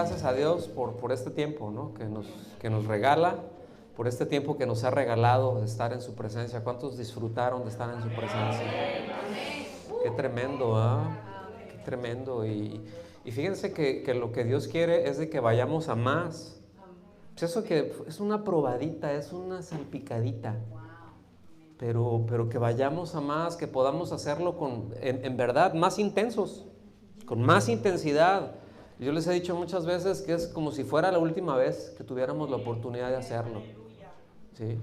gracias a Dios por este tiempo, ¿no? que nos regala, por este tiempo que nos ha regalado de estar en su presencia. ¿Cuántos disfrutaron de estar en su presencia? Qué tremendo, ¿ah? Qué tremendo. Y fíjense que lo que Dios quiere es de que vayamos a más. Pues eso que es una probadita, es una salpicadita. Pero que vayamos a más, que podamos hacerlo en verdad más intensos, con más intensidad. Yo les he dicho muchas veces que es como si fuera la última vez que tuviéramos la oportunidad de hacerlo, ¿sí?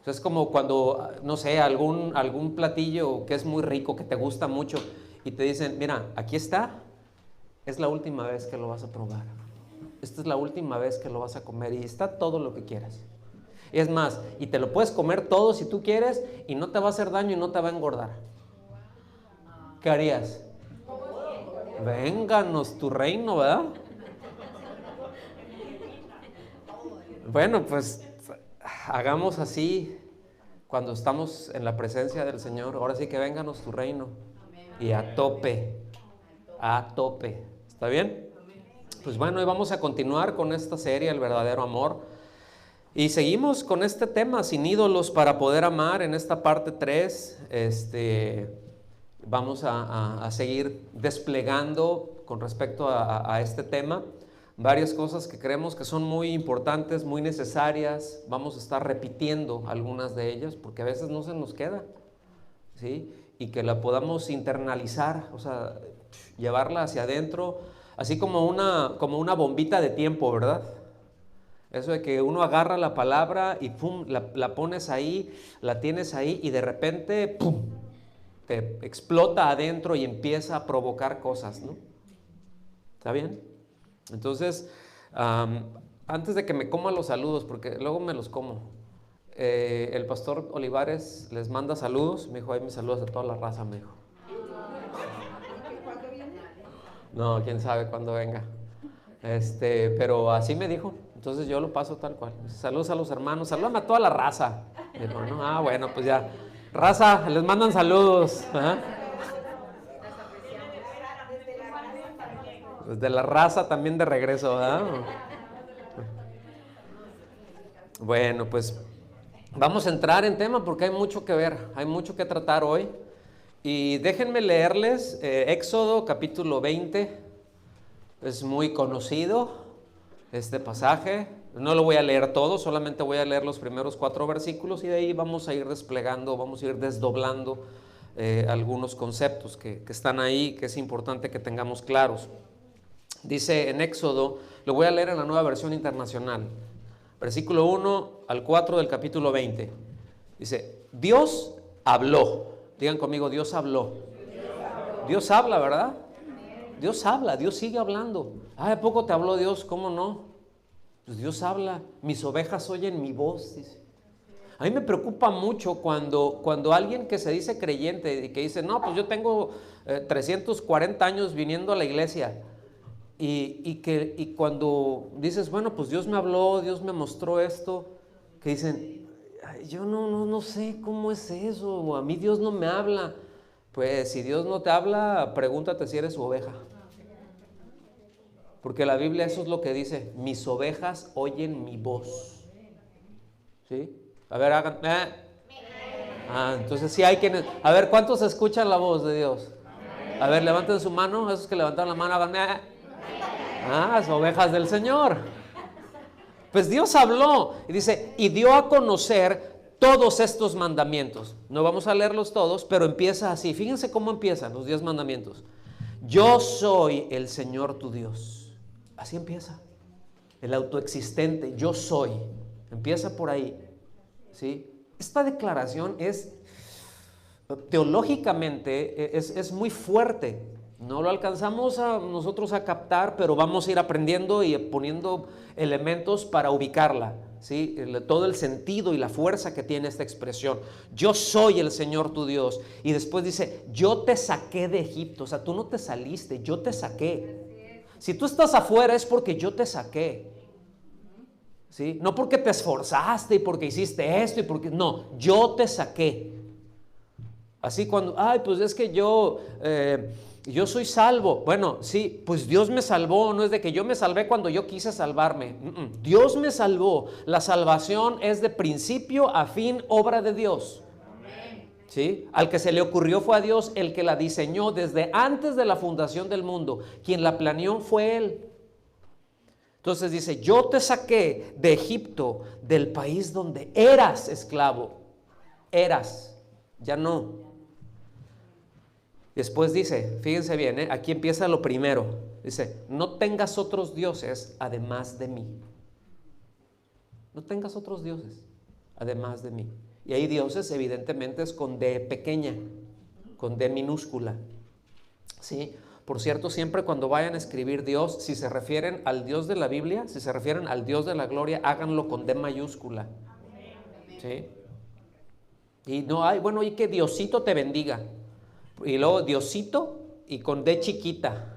Es como cuando, no sé, algún platillo que es muy rico, que te gusta mucho, y te dicen, mira, aquí está, es la última vez que lo vas a probar. Esta es la última vez que lo vas a comer y está todo lo que quieras. Es más, y te lo puedes comer todo si tú quieres y no te va a hacer daño y no te va a engordar. ¿Qué harías? Vénganos tu reino, ¿verdad? Bueno, pues hagamos así cuando estamos en la presencia del Señor. Ahora sí que vénganos tu reino. Y a tope. ¿Está bien? Pues bueno, hoy vamos a continuar con esta serie, El verdadero amor. Y seguimos con este tema, sin ídolos para poder amar, en esta parte 3. Vamos a seguir desplegando con respecto a este tema varias cosas que creemos que son muy importantes, muy necesarias. Vamos a estar repitiendo algunas de ellas porque a veces no se nos queda, ¿sí? Y que la podamos internalizar, o sea, llevarla hacia adentro, así como una bombita de tiempo, ¿verdad? Eso de que uno agarra la palabra y pum, la pones ahí, la tienes ahí y de repente, pum, te explota adentro y empieza a provocar cosas, ¿no? ¿Está bien? Entonces, antes de que me coma los saludos, porque luego me los como, el pastor Olivares les manda saludos. Me dijo, ahí me saludas a toda la raza, me dijo. No, quién sabe cuándo venga. Pero así me dijo. Entonces yo lo paso tal cual. Saludos a los hermanos, salúdame a toda la raza. Dijo, no, bueno, pues ya. Raza, les mandan saludos. ¿Ah? Desde la raza también de regreso, ¿verdad? Bueno, pues vamos a entrar en tema porque hay mucho que ver, hay mucho que tratar hoy. Y déjenme leerles Éxodo capítulo 20. Es muy conocido este pasaje. No lo voy a leer todo, solamente voy a leer los primeros 4 versículos y de ahí vamos a ir desplegando, vamos a ir desdoblando algunos conceptos que están ahí, que es importante que tengamos claros. Dice en Éxodo, lo voy a leer en la Nueva Versión Internacional, versículo 1 al 4 del capítulo 20. Dice, Dios habló. Digan conmigo, Dios habló. Dios habla, ¿verdad? Dios habla, Dios sigue hablando. ¿A poco te habló Dios? ¿Cómo no? Pues Dios habla. Mis ovejas oyen mi voz, dice. A mí me preocupa mucho cuando alguien que se dice creyente y que dice, no, pues yo tengo 340 años viniendo a la iglesia. Y cuando dices, bueno, pues Dios me habló, Dios me mostró esto, que dicen, yo no sé cómo es eso, o a mí Dios no me habla. Pues si Dios no te habla, pregúntate si eres su oveja. Porque la Biblia eso es lo que dice, mis ovejas oyen mi voz. ¿Sí? A ver, hagan. Entonces sí hay quienes. A ver, ¿cuántos escuchan la voz de Dios? A ver, levanten su mano, esos que levantaron la mano, hagan. Son ovejas del Señor. Pues Dios habló y dice, y dio a conocer todos estos mandamientos. No vamos a leerlos todos, pero empieza así. Fíjense cómo empiezan los 10 mandamientos. Yo soy el Señor tu Dios. Así empieza. El autoexistente, yo soy. Empieza por ahí. ¿Sí? Esta declaración es, teológicamente, es muy fuerte. No lo alcanzamos nosotros a captar, pero vamos a ir aprendiendo y poniendo elementos para ubicarla, ¿sí? Todo el sentido y la fuerza que tiene esta expresión. Yo soy el Señor tu Dios. Y después dice, yo te saqué de Egipto. O sea, tú no te saliste, yo te saqué. Si tú estás afuera es porque yo te saqué, ¿sí? No porque te esforzaste y porque hiciste esto y porque... No, yo te saqué. Así cuando, pues es que yo Yo soy salvo. Bueno, sí, pues Dios me salvó. No es de que yo me salvé cuando yo quise salvarme. Dios me salvó. La salvación es de principio a fin obra de Dios. ¿Sí? Al que se le ocurrió fue a Dios, el que la diseñó desde antes de la fundación del mundo. Quien la planeó fue Él. Entonces dice, yo te saqué de Egipto, del país donde eras esclavo. Eras, ya no. Después dice, fíjense bien, aquí empieza lo primero. Dice, no tengas otros dioses además de mí. No tengas otros dioses además de mí. Y ahí dioses evidentemente es con D pequeña, con D minúscula. ¿Sí? Por cierto, siempre cuando vayan a escribir Dios, si se refieren al Dios de la Biblia, si se refieren al Dios de la gloria, háganlo con D mayúscula. ¿Sí? Y no hay, bueno, y que Diosito te bendiga. Y luego Diosito y con D chiquita.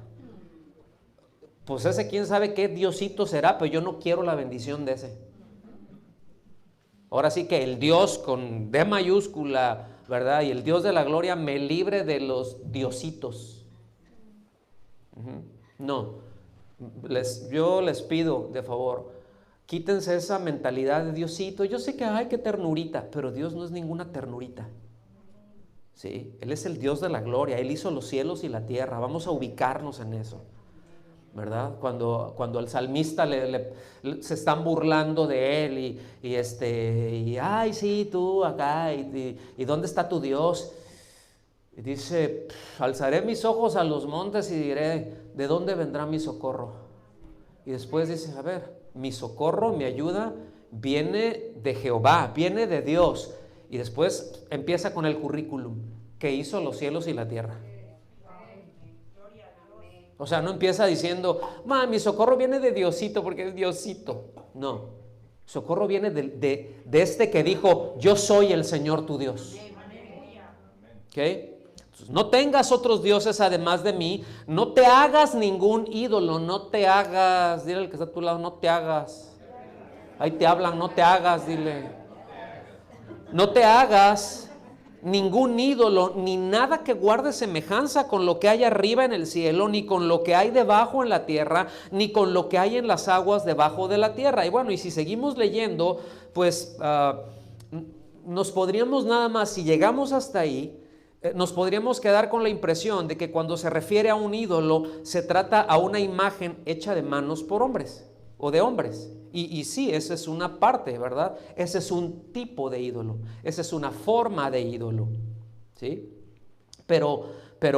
Pues ese quién sabe qué Diosito será, pero yo no quiero la bendición de ese. Ahora sí que el Dios con D mayúscula, ¿verdad? Y el Dios de la gloria me libre de los diositos. No, yo les pido de favor, quítense esa mentalidad de Diosito. Yo sé que hay que ternurita, pero Dios no es ninguna ternurita. Sí, Él es el Dios de la gloria, Él hizo los cielos y la tierra. Vamos a ubicarnos en eso, ¿verdad? Cuando el salmista se están burlando de él y ay, sí, tú acá, y ¿dónde está tu Dios? Y dice, alzaré mis ojos a los montes y diré, ¿de dónde vendrá mi socorro? Y después dice, a ver, mi socorro, mi ayuda, viene de Jehová, viene de Dios. Y después empieza con el currículum, que hizo los cielos y la tierra. O sea, no empieza diciendo, mi socorro viene de Diosito, porque es Diosito. No, socorro viene de este que dijo, yo soy el Señor tu Dios. ¿Ok? No tengas otros dioses además de mí, no te hagas ningún ídolo, no te hagas, dile al que está a tu lado, no te hagas. Ahí te hablan, no te hagas, dile. No te hagas ningún ídolo, ni nada que guarde semejanza con lo que hay arriba en el cielo, ni con lo que hay debajo en la tierra, ni con lo que hay en las aguas debajo de la tierra. Y bueno, y si seguimos leyendo, pues nos podríamos nada más, si llegamos hasta ahí, nos podríamos quedar con la impresión de que cuando se refiere a un ídolo se trata a una imagen hecha de manos por hombres o de hombres. Y sí, esa es una parte, ¿verdad? Ese es un tipo de ídolo, esa es una forma de ídolo, ¿sí? Pero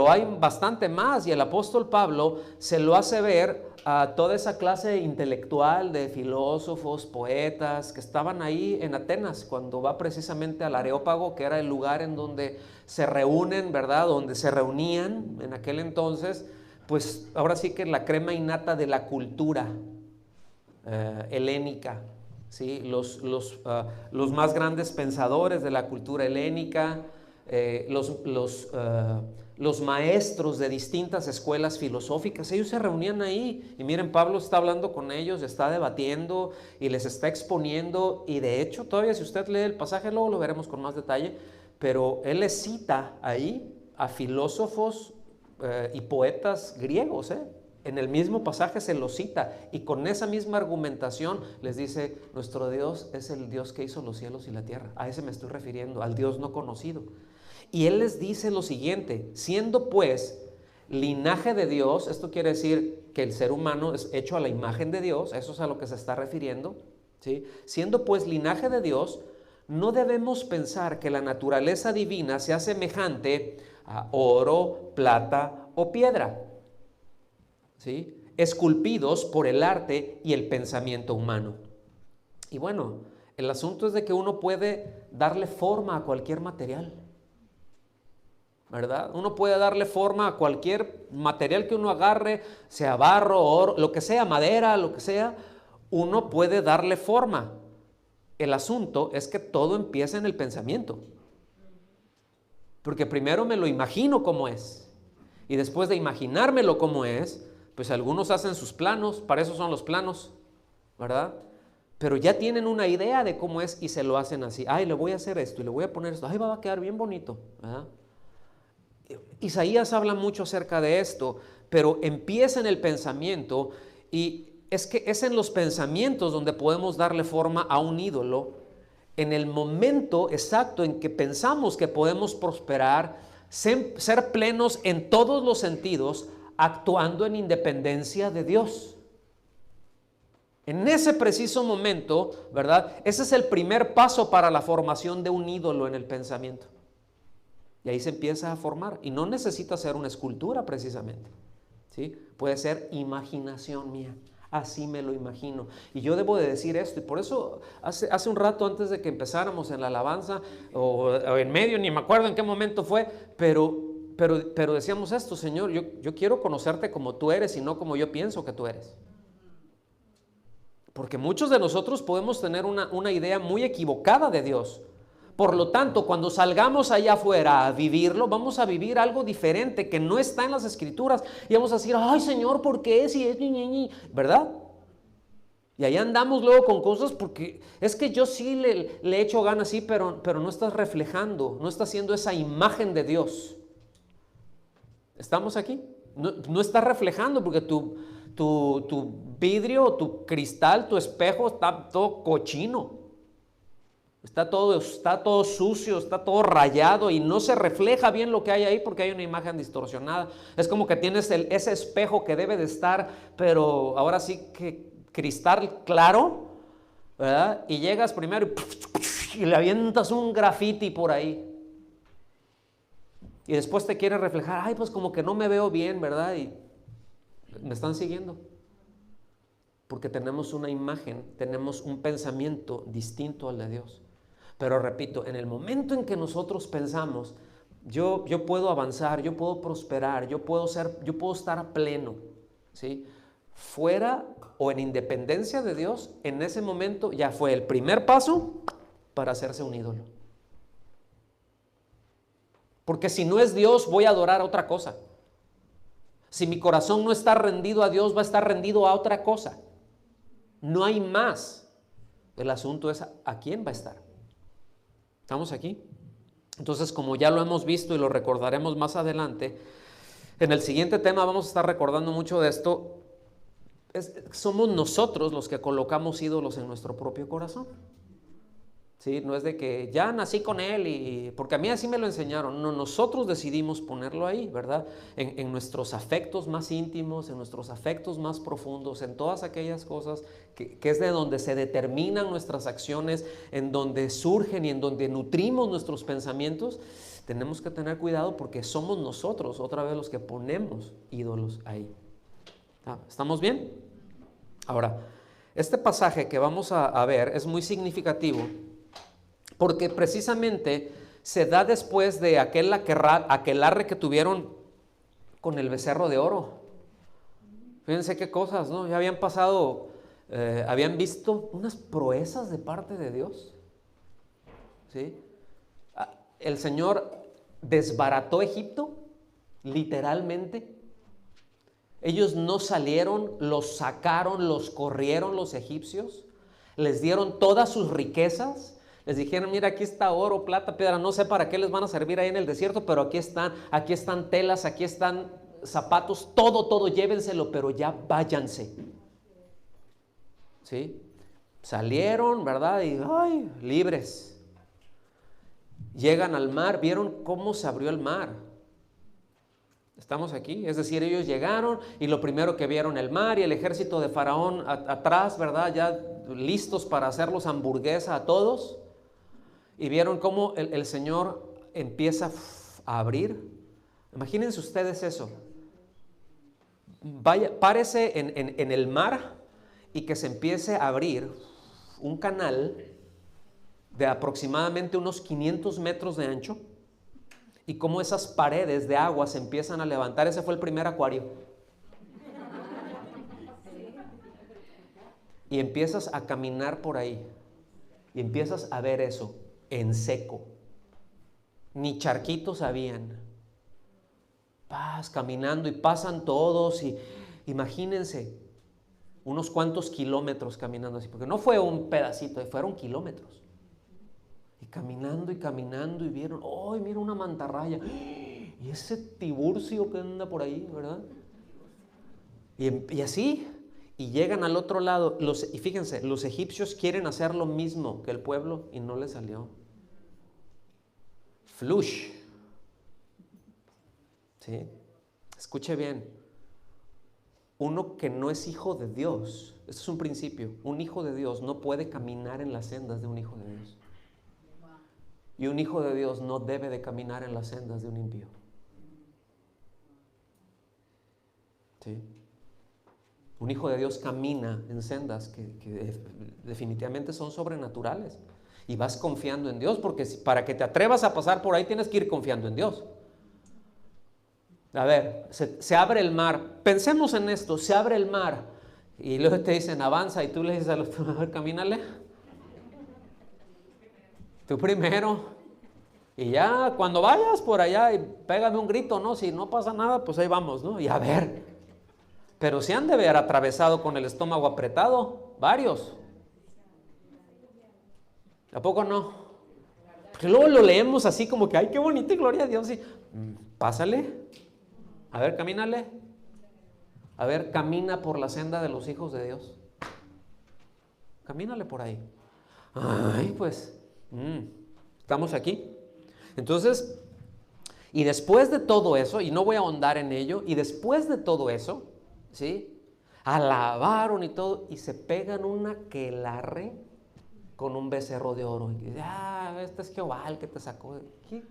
hay bastante más y el apóstol Pablo se lo hace ver a toda esa clase intelectual de filósofos, poetas que estaban ahí en Atenas cuando va precisamente al Areópago, que era el lugar en donde se reúnen, ¿verdad? Donde se reunían en aquel entonces, pues ahora sí que la crema innata de la cultura helénica, ¿sí? Los más grandes pensadores de la cultura helénica, los maestros de distintas escuelas filosóficas, ellos se reunían ahí y miren, Pablo está hablando con ellos, está debatiendo y les está exponiendo y de hecho todavía si usted lee el pasaje, luego lo veremos con más detalle, pero él les cita ahí a filósofos y poetas griegos, en el mismo pasaje se los cita y con esa misma argumentación les dice, nuestro Dios es el Dios que hizo los cielos y la tierra. A ese me estoy refiriendo, al Dios no conocido. Y él les dice lo siguiente, siendo pues linaje de Dios, esto quiere decir que el ser humano es hecho a la imagen de Dios, eso es a lo que se está refiriendo, ¿sí? Siendo pues linaje de Dios, no debemos pensar que la naturaleza divina sea semejante a oro, plata o piedra, ¿sí? Esculpidos por el arte y el pensamiento humano. Y bueno, el asunto es de que uno puede darle forma a cualquier material, ¿verdad? Uno puede darle forma a cualquier material que uno agarre, sea barro, oro, lo que sea, madera, lo que sea, uno puede darle forma. El asunto es que todo empieza en el pensamiento. Porque primero me lo imagino como es. Y después de imaginármelo como es, pues algunos hacen sus planos, para eso son los planos, ¿verdad? Pero ya tienen una idea de cómo es y se lo hacen así. Ay, le voy a hacer esto y le voy a poner esto. Ay, va a quedar bien bonito, ¿verdad? Isaías habla mucho acerca de esto, pero empieza en el pensamiento, y es que es en los pensamientos donde podemos darle forma a un ídolo, en el momento exacto en que pensamos que podemos prosperar, ser plenos en todos los sentidos, actuando en independencia de Dios. En ese preciso momento, ¿verdad? Ese es el primer paso para la formación de un ídolo en el pensamiento. Y ahí se empieza a formar. Y no necesita ser una escultura precisamente, ¿sí? Puede ser imaginación mía. Así me lo imagino. Y yo debo de decir esto. Y por eso hace un rato antes de que empezáramos en la alabanza, o en medio, ni me acuerdo en qué momento fue, pero decíamos esto: Señor, yo quiero conocerte como tú eres y no como yo pienso que tú eres. Porque muchos de nosotros podemos tener una idea muy equivocada de Dios. Por lo tanto, cuando salgamos allá afuera a vivirlo, vamos a vivir algo diferente que no está en las Escrituras. Y vamos a decir: ay, Señor, ¿por qué? Si es ni, ¿verdad? Y ahí andamos luego con cosas porque es que yo sí le echo ganas, sí, pero no estás reflejando, no estás haciendo esa imagen de Dios. ¿Estamos aquí? No estás reflejando porque tu vidrio, tu cristal, tu espejo está todo cochino. Está todo sucio, está todo rayado y no se refleja bien lo que hay ahí porque hay una imagen distorsionada. Es como que tienes ese espejo que debe de estar, pero ahora sí que cristal claro, ¿verdad? Y llegas primero y le avientas un grafiti por ahí. Y después te quieres reflejar: ay, pues como que no me veo bien, ¿verdad? Y me están siguiendo. Porque tenemos una imagen, tenemos un pensamiento distinto al de Dios. Pero repito, en el momento en que nosotros pensamos, yo puedo avanzar, yo puedo prosperar, yo puedo estar pleno, ¿sí? Fuera o en independencia de Dios, en ese momento ya fue el primer paso para hacerse un ídolo. Porque si no es Dios, voy a adorar a otra cosa. Si mi corazón no está rendido a Dios, va a estar rendido a otra cosa. No hay más. El asunto es a quién va a estar. ¿Estamos aquí? Entonces, como ya lo hemos visto y lo recordaremos más adelante, en el siguiente tema vamos a estar recordando mucho de esto. Somos nosotros los que colocamos ídolos en nuestro propio corazón. ¿Sí? No es de que ya nací con él porque a mí así me lo enseñaron. No, nosotros decidimos ponerlo ahí, ¿verdad? En nuestros afectos más íntimos, en nuestros afectos más profundos, en todas aquellas cosas que es de donde se determinan nuestras acciones, en donde surgen y en donde nutrimos nuestros pensamientos. Tenemos que tener cuidado porque somos nosotros otra vez los que ponemos ídolos ahí. ¿Estamos bien? Ahora, este pasaje que vamos a ver es muy significativo porque precisamente se da después de aquel aquelarre que tuvieron con el becerro de oro. Fíjense qué cosas, ¿no? Ya habían pasado, habían visto unas proezas de parte de Dios, ¿sí? El Señor desbarató Egipto, literalmente. Ellos no salieron, los sacaron, los corrieron los egipcios, les dieron todas sus riquezas. Les dijeron: mira, aquí está oro, plata, piedra, no sé para qué les van a servir ahí en el desierto, pero aquí están telas, aquí están zapatos, todo, llévenselo, pero ya váyanse. ¿Sí? Salieron, ¿verdad? Y ¡ay! Libres. Llegan al mar, vieron cómo se abrió el mar. ¿Estamos aquí? Es decir, ellos llegaron y lo primero que vieron el mar y el ejército de Faraón atrás, ¿verdad? Ya listos para hacerlos hamburguesa a todos. Y vieron cómo el Señor empieza a abrir. Imagínense ustedes eso. Párese en el mar y que se empiece a abrir un canal de aproximadamente unos 500 metros de ancho y cómo esas paredes de agua se empiezan a levantar. Ese fue el primer acuario. Y empiezas a caminar por ahí y empiezas a ver eso en seco. Ni charquitos habían. Vas caminando y pasan todos y imagínense unos cuantos kilómetros caminando así, porque no fue un pedacito, fueron kilómetros. Y caminando y vieron: ¡ay, mira una mantarraya! ¿y ese Tiburcio que anda por ahí, verdad? Y así, y llegan al otro lado, y fíjense, los egipcios quieren hacer lo mismo que el pueblo y no les salió. Flush. ¿Sí? Escuche bien, uno que no es hijo de Dios, esto es un principio, un hijo de Dios no puede caminar en las sendas de un hijo de Dios. Y un hijo de Dios no debe de caminar en las sendas de un impío. ¿Sí? Un hijo de Dios camina en sendas que definitivamente son sobrenaturales. Y vas confiando en Dios, porque para que te atrevas a pasar por ahí tienes que ir confiando en Dios. A ver, se abre el mar. Pensemos en esto, se abre el mar. Y luego te dicen, avanza, y tú le dices a los, a ver, camínale. Tú primero. Y ya cuando vayas por allá y pégame un grito, ¿no? Si no pasa nada, pues ahí vamos, ¿no? Y a ver. Pero se han de haber atravesado con el estómago apretado, varios. ¿A poco no? Porque luego lo leemos así como que, ay, qué bonito y gloria a Dios. Y, pásale. A ver, camínale. A ver, camina por la senda de los hijos de Dios. Camínale por ahí. Ay, pues, estamos aquí. Entonces, y después de todo eso, y no voy a ahondar en ello, y después de todo eso, ¿sí? Alabaron y todo, y se pegan una aquelarre con un becerro de oro. Y este es Jehová el que te sacó. ¿Qué?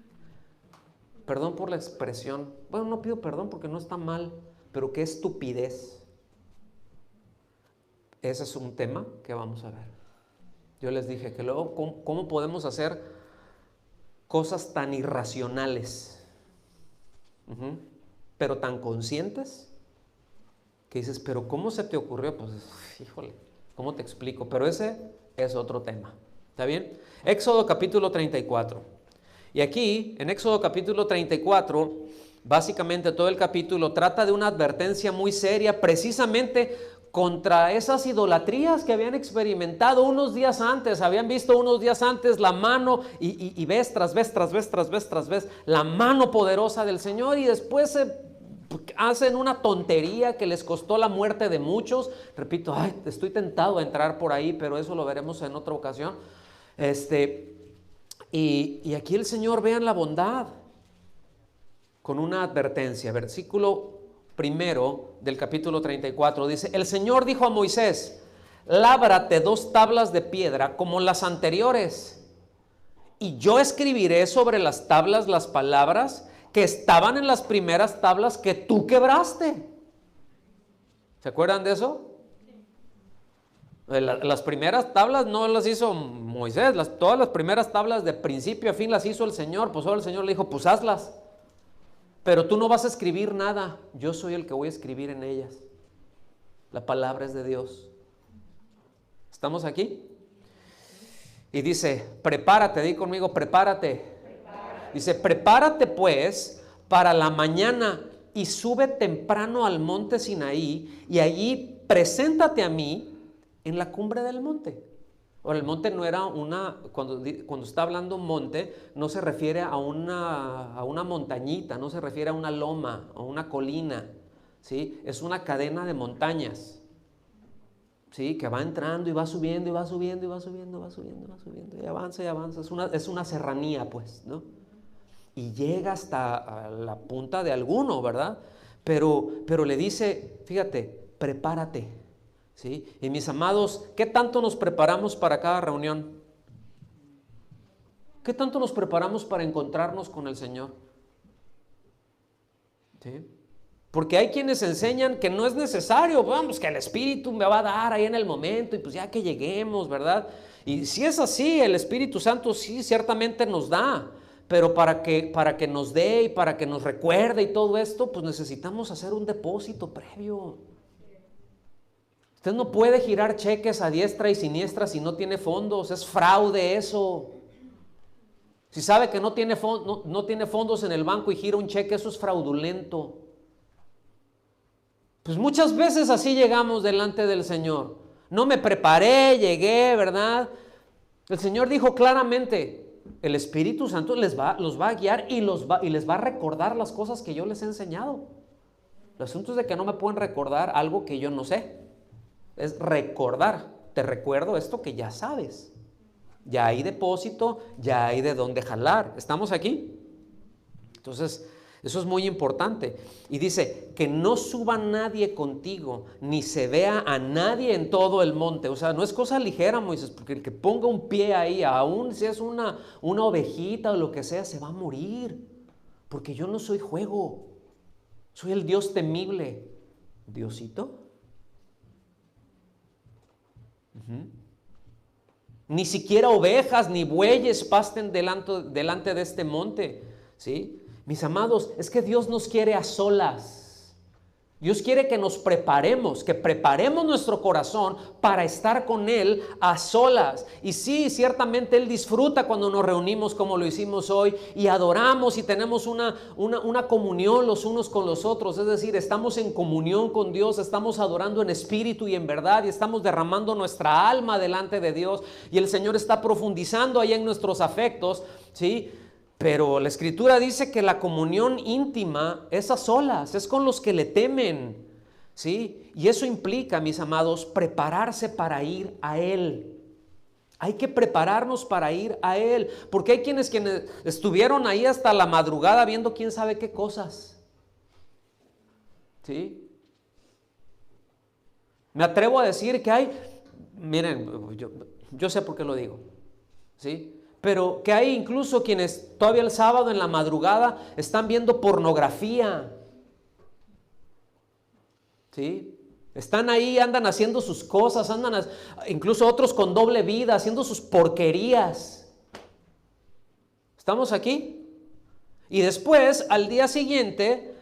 Perdón por la expresión. Bueno, no pido perdón porque no está mal, pero qué estupidez. Ese es un tema que vamos a ver. Yo les dije que luego, ¿cómo podemos hacer cosas tan irracionales, pero tan conscientes, que dices, pero ¿cómo se te ocurrió? Pues, híjole, ¿cómo te explico? Pero ese es otro tema. ¿Está bien? Éxodo capítulo 34. Y aquí, en Éxodo capítulo 34, básicamente todo el capítulo trata de una advertencia muy seria, precisamente contra esas idolatrías que habían experimentado unos días antes, habían visto unos días antes la mano y vez tras vez, la mano poderosa del Señor, y después hacen una tontería que les costó la muerte de muchos. Repito, estoy tentado a entrar por ahí, pero eso lo veremos en otra ocasión. Y aquí el Señor, vean la bondad, con una advertencia. Versículo 1 del capítulo 34 dice, el Señor dijo a Moisés, lábrate 2 tablas de piedra como las anteriores, y yo escribiré sobre las tablas las palabras que estaban en las primeras tablas que tú quebraste. ¿Se acuerdan de eso? Las primeras tablas no las hizo Moisés, todas las primeras tablas de principio a fin las hizo el Señor. Pues ahora el Señor le dijo, pues hazlas, pero tú no vas a escribir nada, yo soy el que voy a escribir en ellas. La palabra es de Dios. ¿Estamos aquí? Y dice, prepárate, di conmigo, prepárate. Dice, prepárate pues para la mañana y sube temprano al monte Sinaí, y allí preséntate a mí en la cumbre del monte. Ahora, el monte no era cuando está hablando monte, no se refiere a una montañita, no se refiere a una loma, a una colina, ¿sí? Es una cadena de montañas, ¿sí? Que va entrando y va subiendo, y va subiendo, y va subiendo, y va subiendo, y va subiendo, y avanza, es una serranía, pues, ¿no? Y llega hasta la punta de alguno, ¿verdad? Pero le dice, fíjate, prepárate, ¿sí? Y mis amados, ¿qué tanto nos preparamos para cada reunión? ¿Qué tanto nos preparamos para encontrarnos con el Señor? ¿Sí? Porque hay quienes enseñan que no es necesario, vamos, que el Espíritu me va a dar ahí en el momento, y pues ya que lleguemos, ¿verdad? Y si es así, el Espíritu Santo sí, ciertamente nos da, pero para que nos dé y para que nos recuerde y todo esto, pues necesitamos hacer un depósito previo. Usted no puede girar cheques a diestra y siniestra si no tiene fondos, es fraude eso. Si sabe que no tiene fondos en el banco y gira un cheque, eso es fraudulento. Pues muchas veces así llegamos delante del Señor. No me preparé, llegué, ¿verdad? El Señor dijo claramente, El Espíritu Santo los va a guiar y les va a recordar las cosas que yo les he enseñado. El asunto es de que no me pueden recordar algo que yo no sé. Es recordar. Te recuerdo esto que ya sabes. Ya hay depósito, ya hay de dónde jalar. ¿Estamos aquí? Entonces, eso es muy importante. Y dice, que no suba nadie contigo, ni se vea a nadie en todo el monte. O sea, no es cosa ligera, Moisés, porque el que ponga un pie ahí, aún si es una ovejita o lo que sea, se va a morir. Porque yo no soy juego. Soy el Dios temible. ¿Diosito? Ni siquiera ovejas ni bueyes pasten delante de este monte. ¿Sí? Mis amados, es que Dios nos quiere a solas. Dios quiere que nos preparemos, que preparemos nuestro corazón para estar con Él a solas. Y sí, ciertamente Él disfruta cuando nos reunimos como lo hicimos hoy y adoramos y tenemos una comunión los unos con los otros. Es decir, estamos en comunión con Dios, estamos adorando en espíritu y en verdad y estamos derramando nuestra alma delante de Dios y el Señor está profundizando ahí en nuestros afectos, ¿sí? Pero la Escritura dice que la comunión íntima es a solas, es con los que le temen, ¿sí? Y eso implica, mis amados, prepararse para ir a Él. Hay que prepararnos para ir a Él, porque hay quienes estuvieron ahí hasta la madrugada viendo quién sabe qué cosas, ¿sí? Me atrevo a decir que hay, miren, yo sé por qué lo digo, ¿sí? Pero que hay incluso quienes todavía el sábado en la madrugada están viendo pornografía. ¿Sí? Están ahí, andan haciendo sus cosas, incluso otros con doble vida, haciendo sus porquerías. ¿Estamos aquí? Y después, al día siguiente,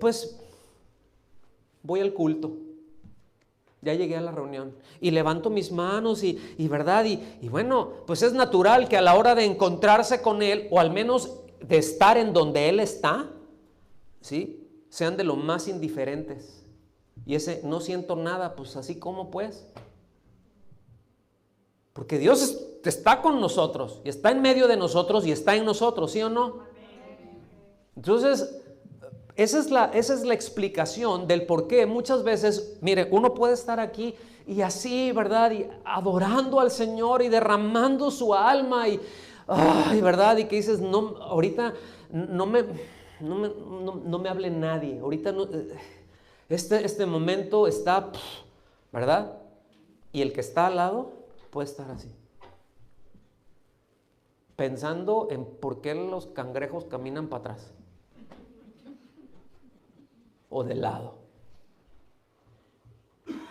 pues voy al culto. Ya llegué a la reunión y levanto mis manos y verdad, y bueno, pues es natural que a la hora de encontrarse con Él, o al menos de estar en donde Él está, ¿sí? Sean de lo más indiferentes. Y ese no siento nada, pues así como pues. Porque Dios está con nosotros, y está en medio de nosotros, y está en nosotros, ¿sí o no? Entonces, esa es la explicación del por qué muchas veces, mire, uno puede estar aquí y así, ¿verdad? Y adorando al Señor y derramando su alma y, ¿verdad? Y que dices, no, ahorita no me hable nadie, ahorita no, este momento está, ¿verdad? Y el que está al lado puede estar así, pensando en por qué los cangrejos caminan para atrás o de lado,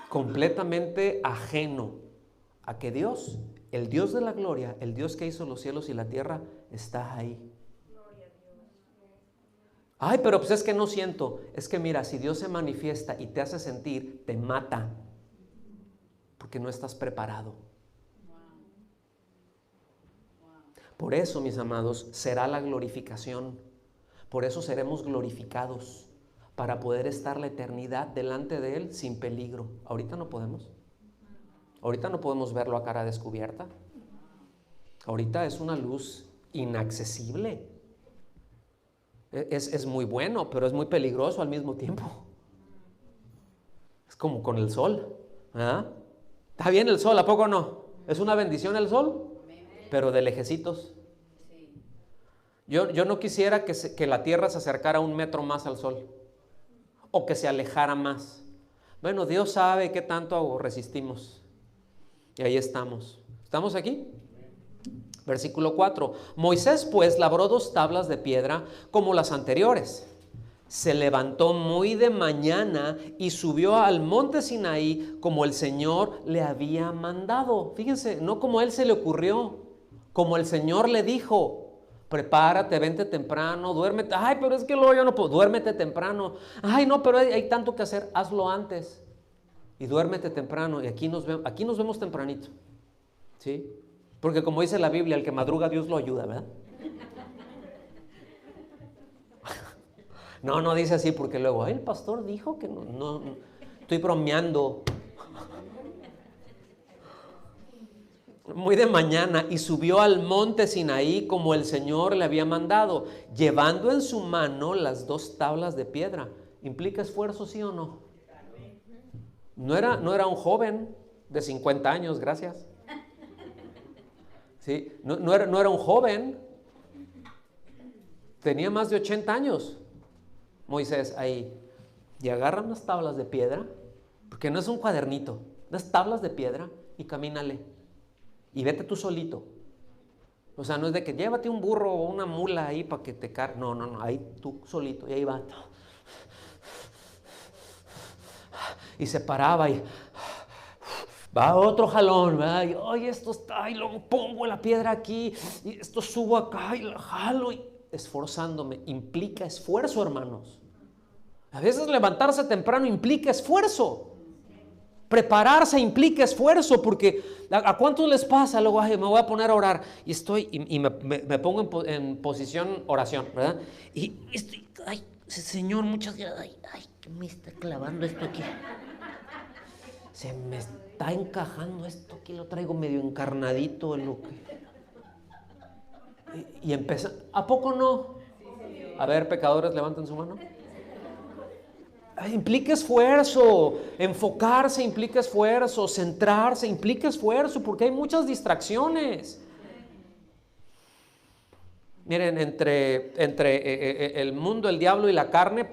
completamente ajeno a que Dios, el Dios de la gloria, el Dios que hizo los cielos y la tierra, está ahí. Ay, pero pues es que no siento. Es que mira, si Dios se manifiesta y te hace sentir, te mata, porque no estás preparado. Por eso, mis amados, será la glorificación. Por eso seremos glorificados, para poder estar la eternidad delante de Él sin peligro. Ahorita no podemos. Ahorita no podemos verlo a cara descubierta. Ahorita es una luz inaccesible. Es muy bueno, pero es muy peligroso al mismo tiempo. Es como con el sol. ¿Ah? Está bien el sol, ¿a poco no? Es una bendición el sol, pero de lejecitos. Yo no quisiera que la tierra se acercara 1 metro más al sol, o que se alejara más. Bueno, Dios sabe qué tanto resistimos. Y ahí estamos. ¿Estamos aquí? Versículo 4. Moisés pues labró 2 tablas de piedra como las anteriores. Se levantó muy de mañana y subió al monte Sinaí como el Señor le había mandado. Fíjense, no como a él se le ocurrió, como el Señor le dijo. Prepárate, vente temprano, duérmete. Ay, pero es que luego yo no puedo. Duérmete temprano. Ay, no, pero hay tanto que hacer. Hazlo antes. Y duérmete temprano. Y aquí nos vemos tempranito. ¿Sí? Porque como dice la Biblia, el que madruga Dios lo ayuda, ¿verdad? No dice así porque luego, el pastor dijo que no, estoy bromeando. muy de mañana, y subió al monte Sinaí como el Señor le había mandado, llevando en su mano las 2 tablas de piedra. ¿Implica esfuerzo, sí o no? No era un joven de 50 años, gracias. ¿Sí? No era un joven, tenía más de 80 años. Moisés ahí, y agarra unas tablas de piedra, porque no es un cuadernito, unas tablas de piedra, y camínale, y vete tú solito. O sea, no es de que llévate un burro o una mula ahí para que te cargue. No, ahí tú solito, y ahí va. Y se paraba y va otro jalón, ¿verdad? Y, oye, esto está, y luego pongo la piedra aquí, y esto subo acá y la jalo, y esforzándome. Implica esfuerzo, hermanos. A veces levantarse temprano implica esfuerzo. Prepararse implica esfuerzo, porque ¿a cuántos les pasa? Luego, ay, me voy a poner a orar y me pongo en posición oración, ¿verdad? Y estoy, ay, Señor, muchas gracias. Ay, que me está clavando esto aquí. Se me está encajando esto aquí, lo traigo medio encarnadito en lo que... Y empieza, ¿a poco no? A ver, pecadores, levanten su mano. Implica esfuerzo, enfocarse implica esfuerzo, centrarse implica esfuerzo, porque hay muchas distracciones. Miren, entre el mundo, el diablo y la carne,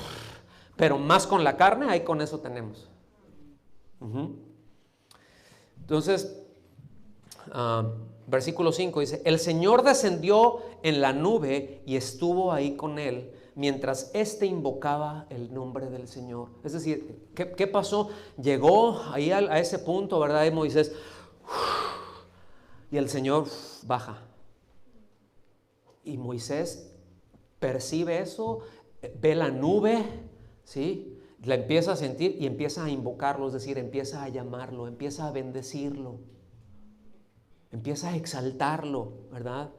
pero más con la carne, ahí con eso tenemos. Entonces, versículo 5 dice, el Señor descendió en la nube y estuvo ahí con él, mientras éste invocaba el nombre del Señor. Es decir, ¿qué pasó? Llegó ahí a ese punto, ¿verdad? Y Moisés, y el Señor baja. Y Moisés percibe eso, ve la nube, ¿sí? La empieza a sentir y empieza a invocarlo, es decir, empieza a llamarlo, empieza a bendecirlo, empieza a exaltarlo, ¿verdad?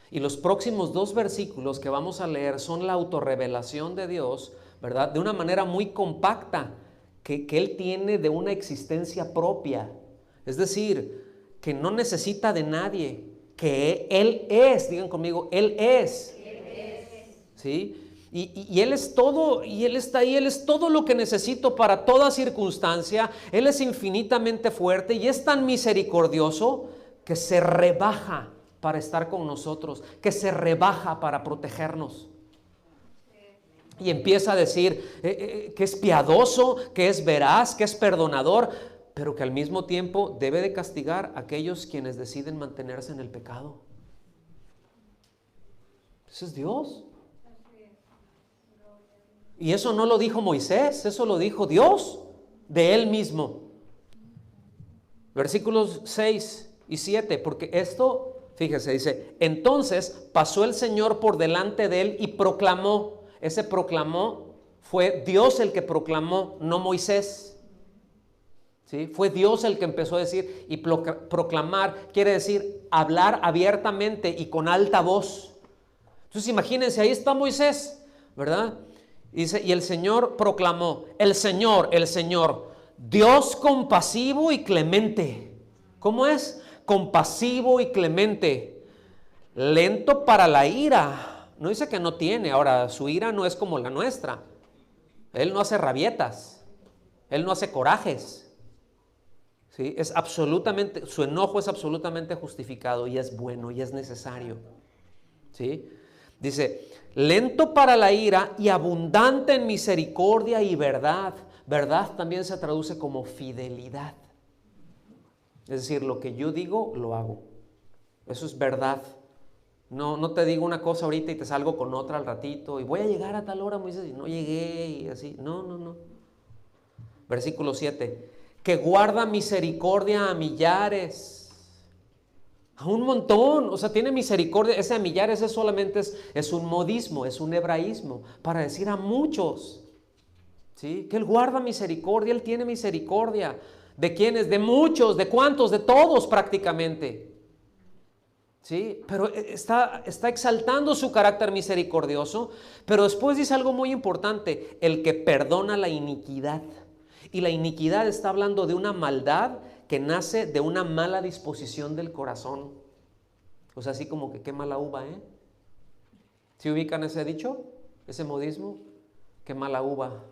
Y los próximos 2 versículos que vamos a leer son la autorrevelación de Dios, ¿verdad? De una manera muy compacta, que Él tiene de una existencia propia. Es decir, que no necesita de nadie, que Él es, digan conmigo, Él es. ¿Sí? Y Él es todo, y Él está ahí, Él es todo lo que necesito para toda circunstancia. Él es infinitamente fuerte y es tan misericordioso que se rebaja para estar con nosotros, que se rebaja para protegernos. Y empieza a decir que es piadoso, que es veraz, que es perdonador, pero que al mismo tiempo debe de castigar a aquellos quienes deciden mantenerse en el pecado. Ese es Dios. Y eso no lo dijo Moisés, eso lo dijo Dios de Él mismo. Versículos 6 y 7, porque esto... Fíjese, dice, entonces pasó el Señor por delante de él y proclamó. Ese proclamó fue Dios el que proclamó, no Moisés. ¿Sí? Fue Dios el que empezó a decir, y proclamar quiere decir hablar abiertamente y con alta voz. Entonces imagínense, ahí está Moisés, ¿verdad? Dice, y el Señor proclamó, el Señor, Dios compasivo y clemente. ¿Cómo es? Compasivo y clemente, lento para la ira. No dice que no tiene. Ahora, su ira no es como la nuestra. Él no hace rabietas, Él no hace corajes, ¿sí? Es absolutamente, su enojo es absolutamente justificado y es bueno y es necesario, ¿sí? Dice, lento para la ira y abundante en misericordia y verdad. Verdad también se traduce como fidelidad. Es decir, lo que yo digo, lo hago. Eso es verdad. No te digo una cosa ahorita y te salgo con otra al ratito. Y voy a llegar a tal hora, Moisés, y no llegué y así. No. Versículo 7. Que guarda misericordia a millares. A un montón. O sea, tiene misericordia. Ese a millares es solamente es un modismo, es un hebraísmo. Para decir a muchos. ¿Sí? Que Él guarda misericordia, Él tiene misericordia. ¿De quiénes? De muchos. ¿De cuántos? De todos prácticamente. ¿Sí? Pero está exaltando su carácter misericordioso. Pero después dice algo muy importante. El que perdona la iniquidad. Y la iniquidad está hablando de una maldad que nace de una mala disposición del corazón. O sea, así como que qué mala uva, ¿eh? ¿Sí ubican ese dicho? Ese modismo. Qué mala uva.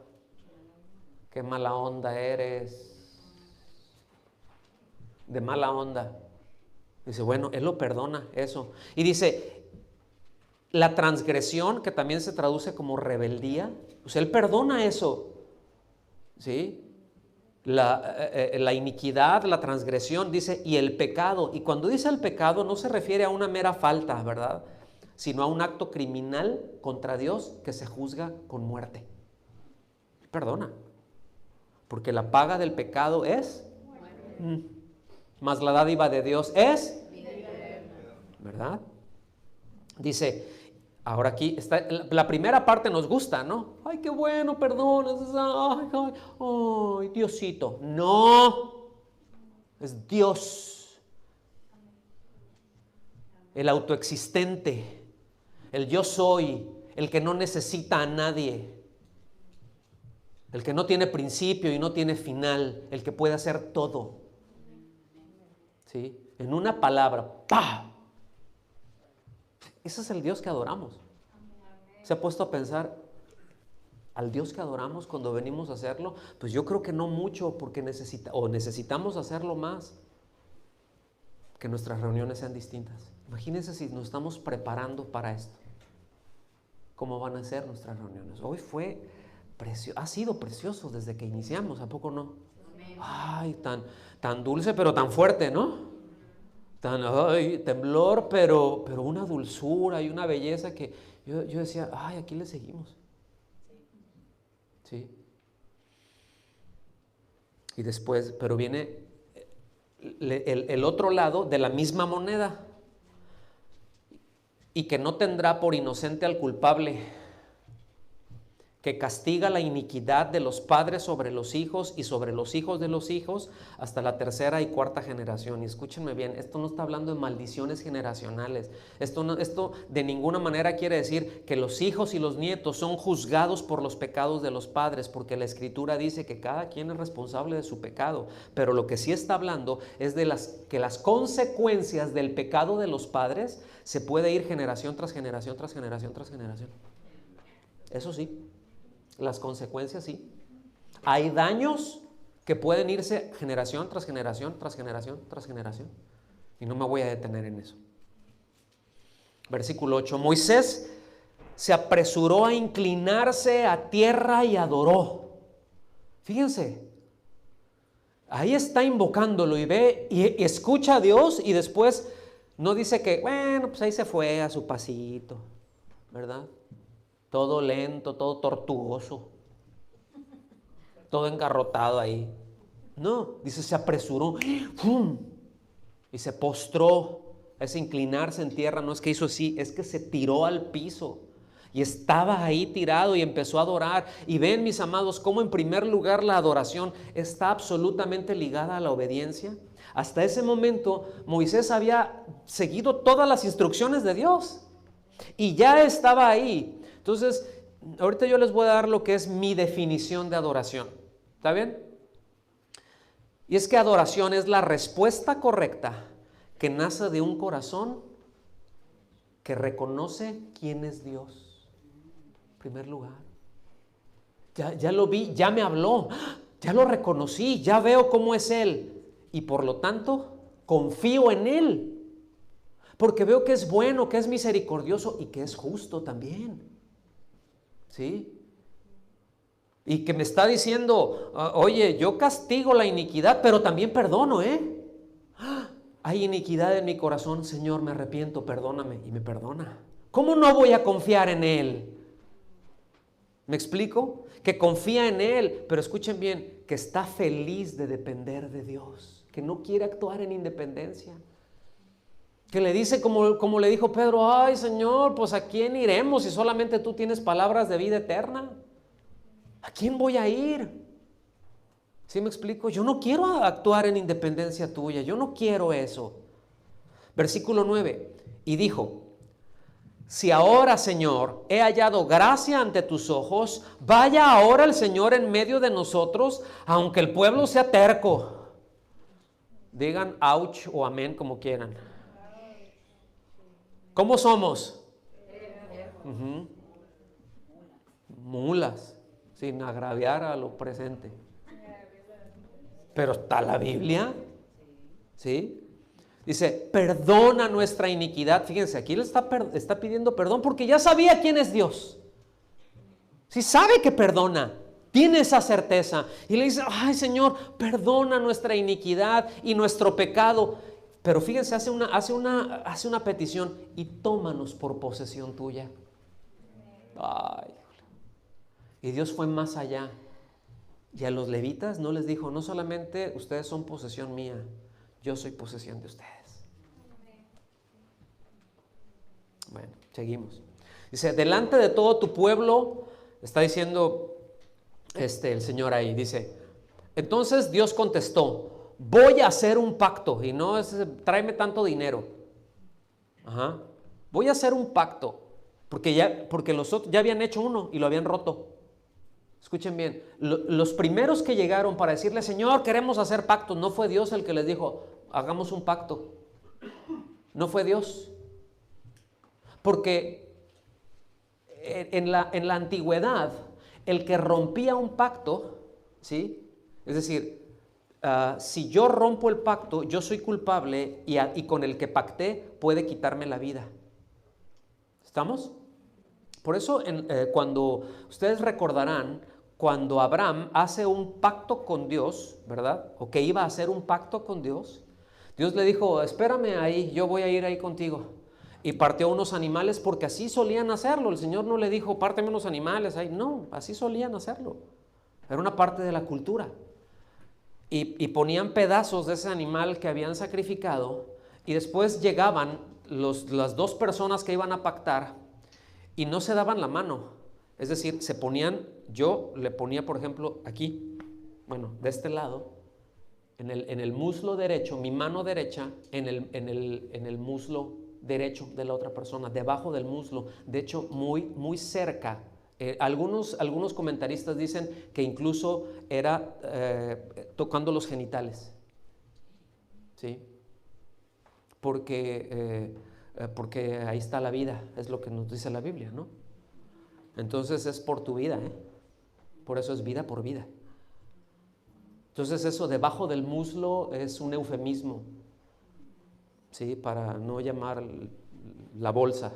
Qué mala onda eres. De mala onda. Dice, bueno, Él lo perdona eso. Y dice, la transgresión, que también se traduce como rebeldía, pues Él perdona eso. ¿Sí? La iniquidad, la transgresión, dice, y el pecado. Y cuando dice el pecado no se refiere a una mera falta, ¿verdad? Sino a un acto criminal contra Dios que se juzga con muerte. Perdona. Porque la paga del pecado es más la dádiva de Dios es, ¿verdad? Dice, ahora aquí está, la primera parte nos gusta, ¿no? Ay, qué bueno, perdona. Ay, Diosito. No, es Dios. El autoexistente, el yo soy, el que no necesita a nadie, el que no tiene principio y no tiene final, el que puede hacer todo. ¿Sí? En una palabra, ¡pah! Ese es el Dios que adoramos. ¿Se ha puesto a pensar al Dios que adoramos cuando venimos a hacerlo? Pues yo creo que no mucho, porque necesitamos hacerlo más. Que nuestras reuniones sean distintas. Imagínense si nos estamos preparando para esto. ¿Cómo van a ser nuestras reuniones? Hoy ha sido precioso desde que iniciamos, ¿a poco no? Ay, tan dulce, pero tan fuerte, ¿no? Temblor, pero una dulzura y una belleza que yo decía, ay, aquí le seguimos. ¿Sí? Y después, pero viene el otro lado de la misma moneda, y que no tendrá por inocente al culpable, que castiga la iniquidad de los padres sobre los hijos y sobre los hijos de los hijos hasta la tercera y cuarta generación. Y escúchenme bien, esto no está hablando de maldiciones generacionales. Esto de ninguna manera quiere decir que los hijos y los nietos son juzgados por los pecados de los padres, porque la Escritura dice que cada quien es responsable de su pecado. Pero lo que sí está hablando es de que las consecuencias del pecado de los padres se puede ir generación tras generación, tras generación, tras generación. Eso sí. Las consecuencias sí. Hay daños que pueden irse generación tras generación, tras generación, tras generación. Y no me voy a detener en eso. Versículo 8. Moisés se apresuró a inclinarse a tierra y adoró. Fíjense. Ahí está invocándolo y ve y escucha a Dios, y después no dice que, bueno, pues ahí se fue a su pasito, ¿verdad? Todo lento, todo tortuoso, todo engarrotado ahí. No, dice, se apresuró, ¡pum! Y se postró. Ese inclinarse en tierra no es que hizo así, es que se tiró al piso y estaba ahí tirado y empezó a adorar. Y ven, mis amados, cómo en primer lugar la adoración está absolutamente ligada a la obediencia. Hasta ese momento Moisés había seguido todas las instrucciones de Dios y ya estaba ahí. Entonces, ahorita yo les voy a dar lo que es mi definición de adoración. ¿Está bien? Y es que adoración es la respuesta correcta que nace de un corazón que reconoce quién es Dios. En primer lugar. Ya lo vi, ya me habló, ya lo reconocí, ya veo cómo es Él. Y por lo tanto, confío en Él. Porque veo que es bueno, que es misericordioso y que es justo también. ¿Sí? Y que me está diciendo, oye, yo castigo la iniquidad, pero también perdono, ¿eh? Hay iniquidad en mi corazón, Señor, me arrepiento, perdóname, y me perdona. ¿Cómo no voy a confiar en Él? ¿Me explico? Que confía en Él, pero escuchen bien, que está feliz de depender de Dios, que no quiere actuar en independencia. Que le dice como le dijo Pedro, ay Señor, pues ¿a quién iremos si solamente tú tienes palabras de vida eterna? ¿A quién voy a ir? ¿Sí me explico? Yo no quiero actuar en independencia tuya, yo no quiero eso. Versículo 9, y dijo, si ahora, Señor, he hallado gracia ante tus ojos, vaya ahora el Señor en medio de nosotros, aunque el pueblo sea terco. Digan ouch o amén como quieran. ¿Cómo somos? Ujú. Mulas, sin agraviar a lo presente. Pero está la Biblia, ¿sí? Dice, perdona nuestra iniquidad. Fíjense, aquí él está pidiendo perdón porque ya sabía quién es Dios. Sí sabe que perdona, tiene esa certeza. Y le dice, ay Señor, perdona nuestra iniquidad y nuestro pecado. Pero fíjense, hace una petición y tómanos por posesión tuya. Ay. Y Dios fue más allá. Y a los levitas no les dijo, no solamente ustedes son posesión mía, yo soy posesión de ustedes. Bueno, seguimos. Dice, delante de todo tu pueblo, está diciendo el Señor ahí, dice, entonces Dios contestó, voy a hacer un pacto, y no es tráeme tanto dinero. Ajá. Voy a hacer un pacto, porque los otros ya habían hecho uno y lo habían roto. Escuchen bien, los primeros que llegaron para decirle, Señor, queremos hacer pactos, no fue Dios el que les dijo, hagamos un pacto. No fue Dios. Porque en la antigüedad, el que rompía un pacto, ¿sí? Es decir, si yo rompo el pacto, yo soy culpable y con el que pacté puede quitarme la vida. ¿Estamos? Por eso cuando ustedes recordarán, cuando Abraham hace un pacto con Dios, ¿verdad? O que iba a hacer un pacto con Dios, Dios le dijo, espérame ahí, yo voy a ir ahí contigo. Y partió unos animales porque así solían hacerlo. El Señor no le dijo, párteme unos animales ahí. No, así solían hacerlo. Era una parte de la cultura. Y ponían pedazos de ese animal que habían sacrificado y después llegaban las dos personas que iban a pactar y no se daban la mano. Es decir, yo le ponía, por ejemplo, aquí, bueno, de este lado, en el muslo derecho, mi mano derecha, en el muslo derecho de la otra persona, debajo del muslo, de hecho, muy, muy cerca. Algunos comentaristas dicen que incluso era tocando los genitales, ¿sí? Porque ahí está la vida, es lo que nos dice la Biblia, ¿no? Entonces es por tu vida, por eso es vida por vida. Entonces eso debajo del muslo es un eufemismo, ¿sí? Para no llamar la bolsa,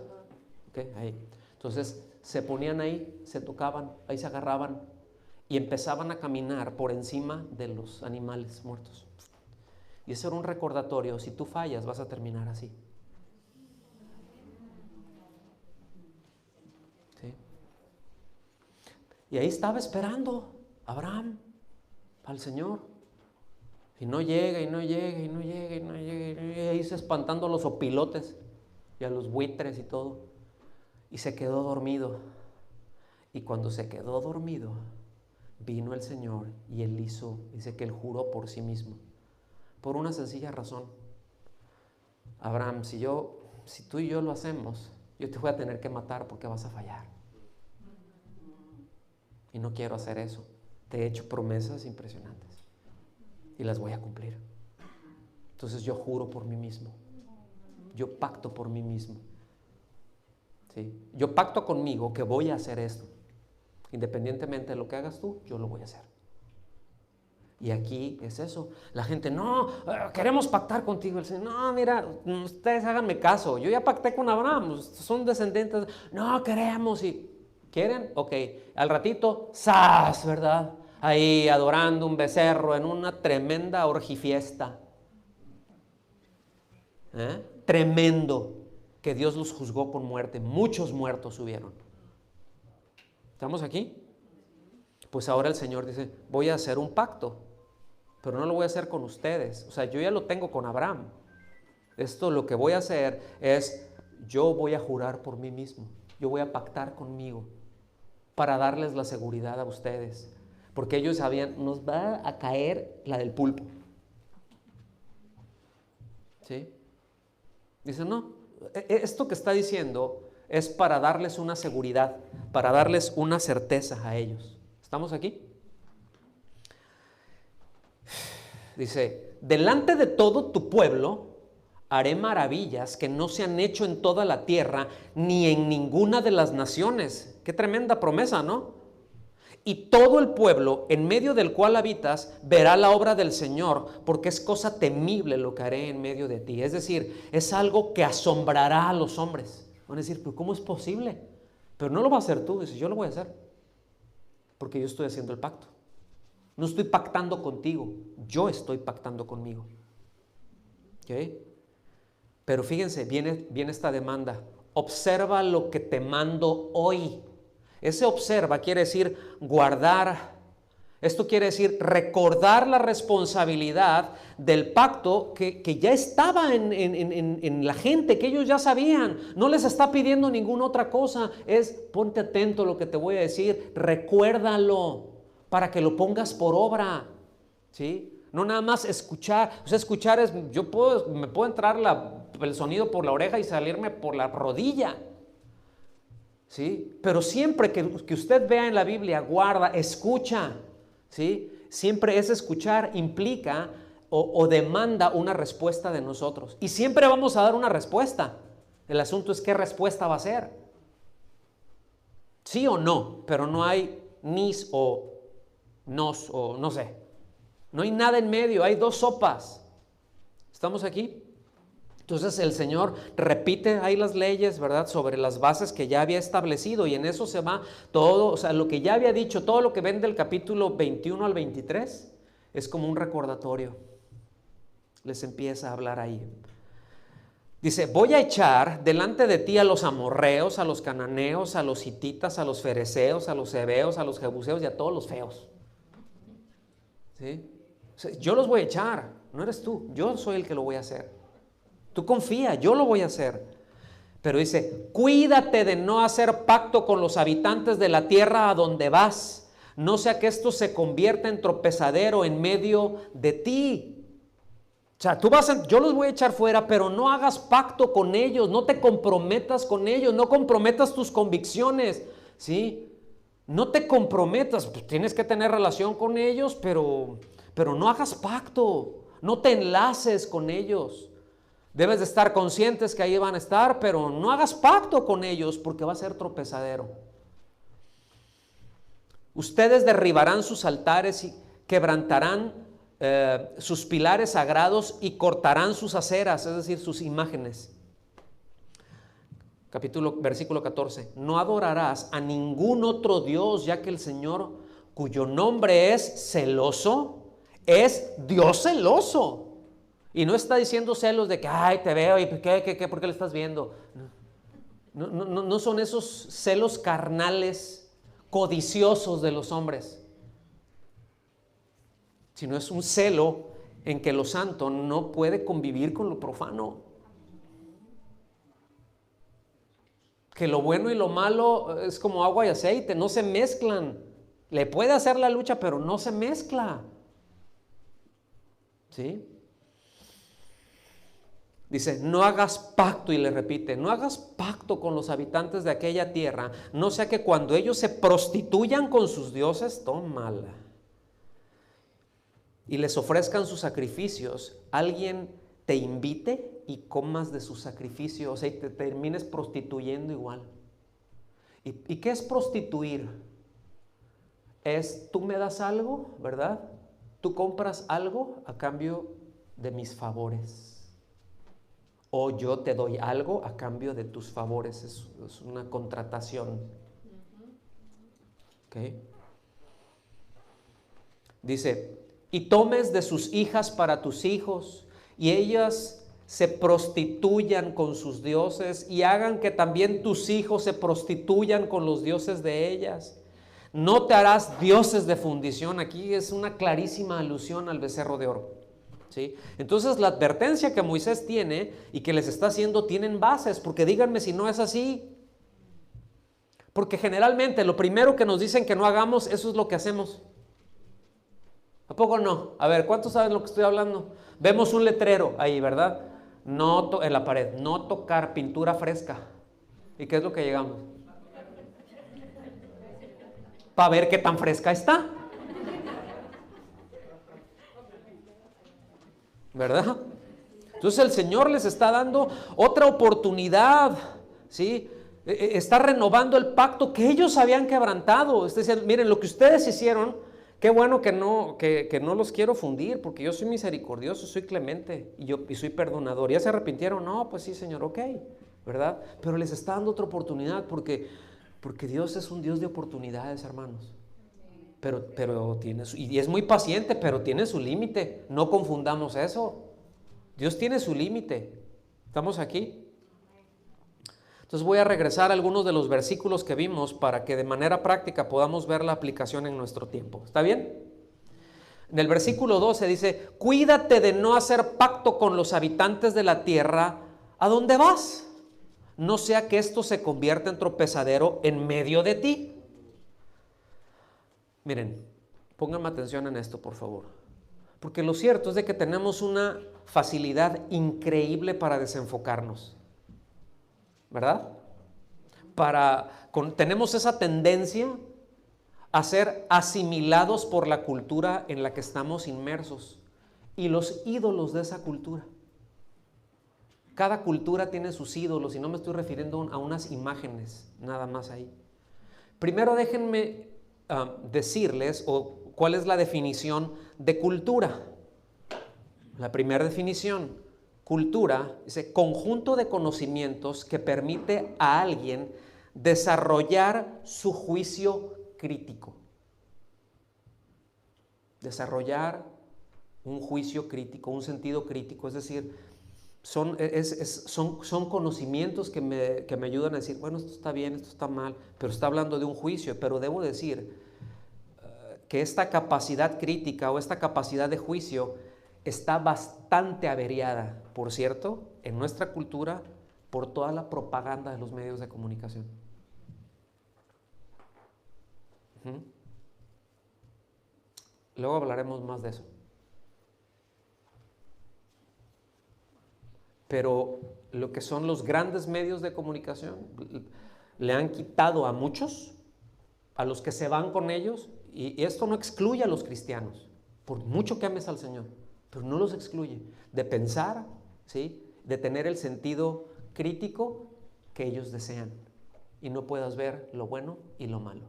¿okay? Ahí. Entonces se ponían ahí, se tocaban, ahí se agarraban y empezaban a caminar por encima de los animales muertos. Y eso era un recordatorio, si tú fallas vas a terminar así. ¿Sí? Y ahí estaba esperando Abraham al Señor. Y no llega, y no llega, y no llega, y no llega, y ahí se espantando a los opilotes y a los buitres y todo. Y se quedó dormido. Y cuando se quedó dormido, vino el Señor y él dice que él juró por sí mismo. Por una sencilla razón. Abraham, si tú y yo lo hacemos, yo te voy a tener que matar porque vas a fallar. Y no quiero hacer eso. Te he hecho promesas impresionantes y las voy a cumplir. Entonces yo juro por mí mismo. Yo pacto por mí mismo. ¿Sí? Yo pacto conmigo que voy a hacer esto. Independientemente de lo que hagas tú, yo lo voy a hacer. Y aquí es eso. La gente, no, queremos pactar contigo. El Señor, no, mira, ustedes háganme caso. Yo ya pacté con Abraham, son descendientes. No, queremos y... ¿Quieren? Ok. Al ratito, ¡zas! ¿Verdad? Ahí adorando un becerro en una tremenda orgifiesta. Tremendo. Que Dios los juzgó con muerte. Muchos muertos hubieron. ¿Estamos aquí? Pues ahora el Señor dice, voy a hacer un pacto, pero no lo voy a hacer con ustedes. O sea, yo ya lo tengo con Abraham. Esto lo que voy a hacer es, yo voy a jurar por mí mismo. Yo voy a pactar conmigo para darles la seguridad a ustedes. Porque ellos sabían, nos va a caer la del pulpo. ¿Sí? Dicen, no, esto que está diciendo es para darles una seguridad, para darles una certeza a ellos. ¿Estamos aquí? Dice, delante de todo tu pueblo haré maravillas que no se han hecho en toda la tierra ni en ninguna de las naciones. Qué tremenda promesa, ¿no? Y todo el pueblo en medio del cual habitas verá la obra del Señor, porque es cosa temible lo que haré en medio de ti. Es decir, es algo que asombrará a los hombres. Van a decir, pero ¿cómo es posible? Pero no lo va a hacer tú. Dice, yo lo voy a hacer, porque yo estoy haciendo el pacto. No estoy pactando contigo, yo estoy pactando conmigo. ¿Ok? Pero fíjense, viene esta demanda. Observa lo que te mando hoy. Ese observa quiere decir guardar. Esto quiere decir recordar la responsabilidad del pacto que ya estaba en la gente, que ellos ya sabían. No les está pidiendo ninguna otra cosa. Es ponte atento a lo que te voy a decir. Recuérdalo para que lo pongas por obra. ¿Sí? No nada más escuchar. O sea, escuchar es, me puedo entrar el sonido por la oreja y salirme por la rodilla. ¿Sí? Pero siempre que usted vea en la Biblia, guarda, escucha, ¿sí? Siempre ese escuchar implica o demanda una respuesta de nosotros. Y siempre vamos a dar una respuesta. El asunto es qué respuesta va a ser. Sí o no, pero no hay nis o nos o no sé. No hay nada en medio, hay dos sopas. ¿Estamos aquí? Entonces el Señor repite ahí las leyes, ¿verdad? Sobre las bases que ya había establecido, y en eso se va todo, o sea, lo que ya había dicho, todo lo que ven del capítulo 21 al 23, es como un recordatorio. Les empieza a hablar ahí. Dice, voy a echar delante de ti a los amorreos, a los cananeos, a los hititas, a los fereceos, a los heveos, a los jebuseos y a todos los feos. ¿Sí? O sea, yo los voy a echar, no eres tú, yo soy el que lo voy a hacer. Tú confía, yo lo voy a hacer. Pero dice, cuídate de no hacer pacto con los habitantes de la tierra a donde vas, no sea que esto se convierta en tropezadero en medio de ti. O sea, yo los voy a echar fuera, pero no hagas pacto con ellos, no te comprometas con ellos, no comprometas tus convicciones, ¿sí? No te comprometas, pues tienes que tener relación con ellos, pero no hagas pacto, no te enlaces con ellos. Debes de estar conscientes que ahí van a estar, pero no hagas pacto con ellos porque va a ser tropezadero. Ustedes derribarán sus altares y quebrantarán sus pilares sagrados y cortarán sus aceras, es decir, sus imágenes. Versículo 14. No adorarás a ningún otro Dios, ya que el Señor, cuyo nombre es celoso, es Dios celoso. Y no está diciendo celos de que, ay, te veo y ¿qué? ¿Por qué le estás viendo? No son esos celos carnales, codiciosos de los hombres, sino es un celo en que lo santo no puede convivir con lo profano. Que lo bueno y lo malo es como agua y aceite, no se mezclan. Le puede hacer la lucha, pero no se mezcla. ¿Sí? Dice, no hagas pacto, y le repite, no hagas pacto con los habitantes de aquella tierra, no sea que cuando ellos se prostituyan con sus dioses, tómala, y les ofrezcan sus sacrificios, alguien te invite y comas de sus sacrificios, o sea, y te termines prostituyendo igual. ¿Y qué es prostituir? Es, tú me das algo, ¿verdad? Tú compras algo a cambio de mis favores. O yo te doy algo a cambio de tus favores. Es una contratación. ¿Okay? Dice, y tomes de sus hijas para tus hijos, y ellas se prostituyan con sus dioses, y hagan que también tus hijos se prostituyan con los dioses de ellas. No te harás dioses de fundición. Aquí es una clarísima alusión al becerro de oro. ¿Sí? Entonces la advertencia que Moisés tiene y que les está haciendo tienen bases, porque díganme si no es así. Porque generalmente lo primero que nos dicen que no hagamos, eso es lo que hacemos. ¿A poco no? A ver, ¿cuántos saben lo que estoy hablando? Vemos un letrero ahí, ¿verdad? En la pared, no tocar pintura fresca. ¿Y qué es lo que llegamos? Para ver qué tan fresca está. ¿verdad? Entonces el Señor les está dando otra oportunidad, ¿sí? Está renovando el pacto que ellos habían quebrantado. Está diciendo, miren, lo que ustedes hicieron, qué bueno que no los quiero fundir, porque yo soy misericordioso, soy clemente y soy perdonador. ¿Ya se arrepintieron? No, pues sí, Señor, ok, ¿verdad? Pero les está dando otra oportunidad porque Dios es un Dios de oportunidades, hermanos. Pero y es muy paciente, pero tiene su límite. No confundamos eso. Dios tiene su límite. ¿Estamos aquí? Entonces voy a regresar a algunos de los versículos que vimos para que de manera práctica podamos ver la aplicación en nuestro tiempo. ¿Está bien? En el versículo 12 dice, cuídate de no hacer pacto con los habitantes de la tierra a donde vas, no sea que esto se convierta en tropezadero en medio de ti. Miren, pónganme atención en esto, por favor. Porque lo cierto es de que tenemos una facilidad increíble para desenfocarnos, ¿verdad? Tenemos esa tendencia a ser asimilados por la cultura en la que estamos inmersos y los ídolos de esa cultura. Cada cultura tiene sus ídolos y no me estoy refiriendo a unas imágenes, nada más ahí. Primero déjenme decirles cuál es la definición de cultura. La primera definición, cultura, dice conjunto de conocimientos que permite a alguien desarrollar su juicio crítico. Desarrollar un juicio crítico, un sentido crítico, es decir, son conocimientos que me ayudan a decir, bueno, esto está bien, esto está mal, pero está hablando de un juicio. Pero debo decir que esta capacidad crítica o esta capacidad de juicio está bastante averiada, por cierto, en nuestra cultura por toda la propaganda de los medios de comunicación. Luego hablaremos más de eso. Pero lo que son los grandes medios de comunicación le han quitado a muchos, a los que se van con ellos, y esto no excluye a los cristianos, por mucho que ames al Señor, pero no los excluye, de pensar, ¿sí?, de tener el sentido crítico que ellos desean, y no puedas ver lo bueno y lo malo,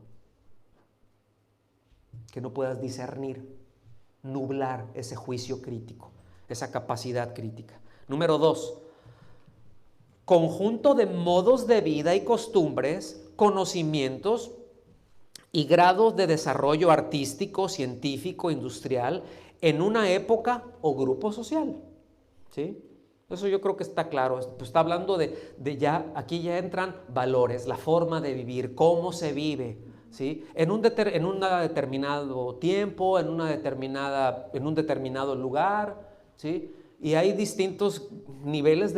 que no puedas discernir, nublar ese juicio crítico, esa capacidad crítica. Número 2, conjunto de modos de vida y costumbres, conocimientos y grados de desarrollo artístico, científico, industrial en una época o grupo social. ¿Sí? Eso yo creo que está claro. Pues está hablando de ya, aquí ya entran valores, la forma de vivir, cómo se vive, ¿sí? En un determinado tiempo, en un determinado lugar, ¿sí? Y hay distintos niveles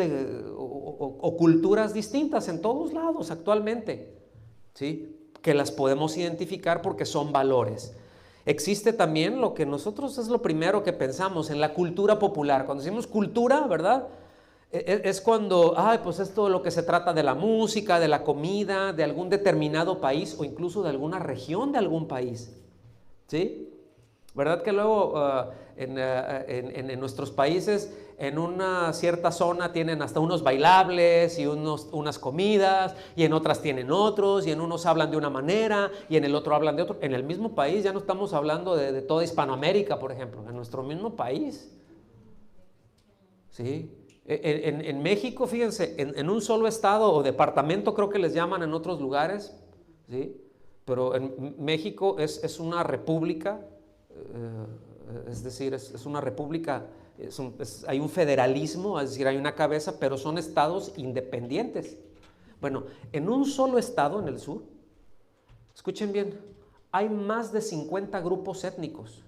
o culturas distintas en todos lados actualmente, ¿sí?, que las podemos identificar porque son valores. Existe también lo que nosotros es lo primero que pensamos en la cultura popular. Cuando decimos cultura, ¿verdad?, es cuando, pues esto es lo que se trata de la música, de la comida, de algún determinado país o incluso de alguna región de algún país, ¿sí? ¿Verdad que luego en nuestros países, en una cierta zona tienen hasta unos bailables y unas comidas, y en otras tienen otros, y en unos hablan de una manera y en el otro hablan de otro? En el mismo país, ya no estamos hablando de toda Hispanoamérica, por ejemplo, en nuestro mismo país. ¿Sí? En México, fíjense, en un solo estado o departamento, creo que les llaman en otros lugares, ¿sí?, pero en México es una república. Es decir, es una república, hay un federalismo, es decir, hay una cabeza, pero son estados independientes. Bueno, en un solo estado en el sur, escuchen bien, hay más de 50 grupos étnicos,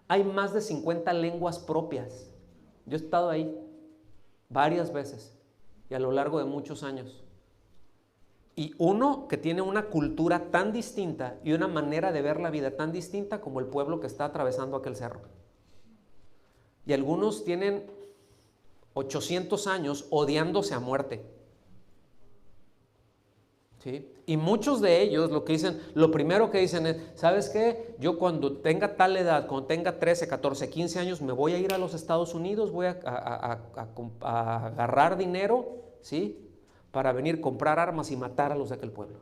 hay más de 50 lenguas propias. Yo he estado ahí varias veces y a lo largo de muchos años. Y uno que tiene una cultura tan distinta y una manera de ver la vida tan distinta como el pueblo que está atravesando aquel cerro. Y algunos tienen 800 años odiándose a muerte. ¿sí? Y muchos de ellos lo que dicen, lo primero que dicen es, ¿sabes qué? Yo cuando tenga tal edad, cuando tenga 13, 14, 15 años, me voy a ir a los Estados Unidos, voy a agarrar dinero, ¿sí? Para venir a comprar armas y matar a los de aquel pueblo.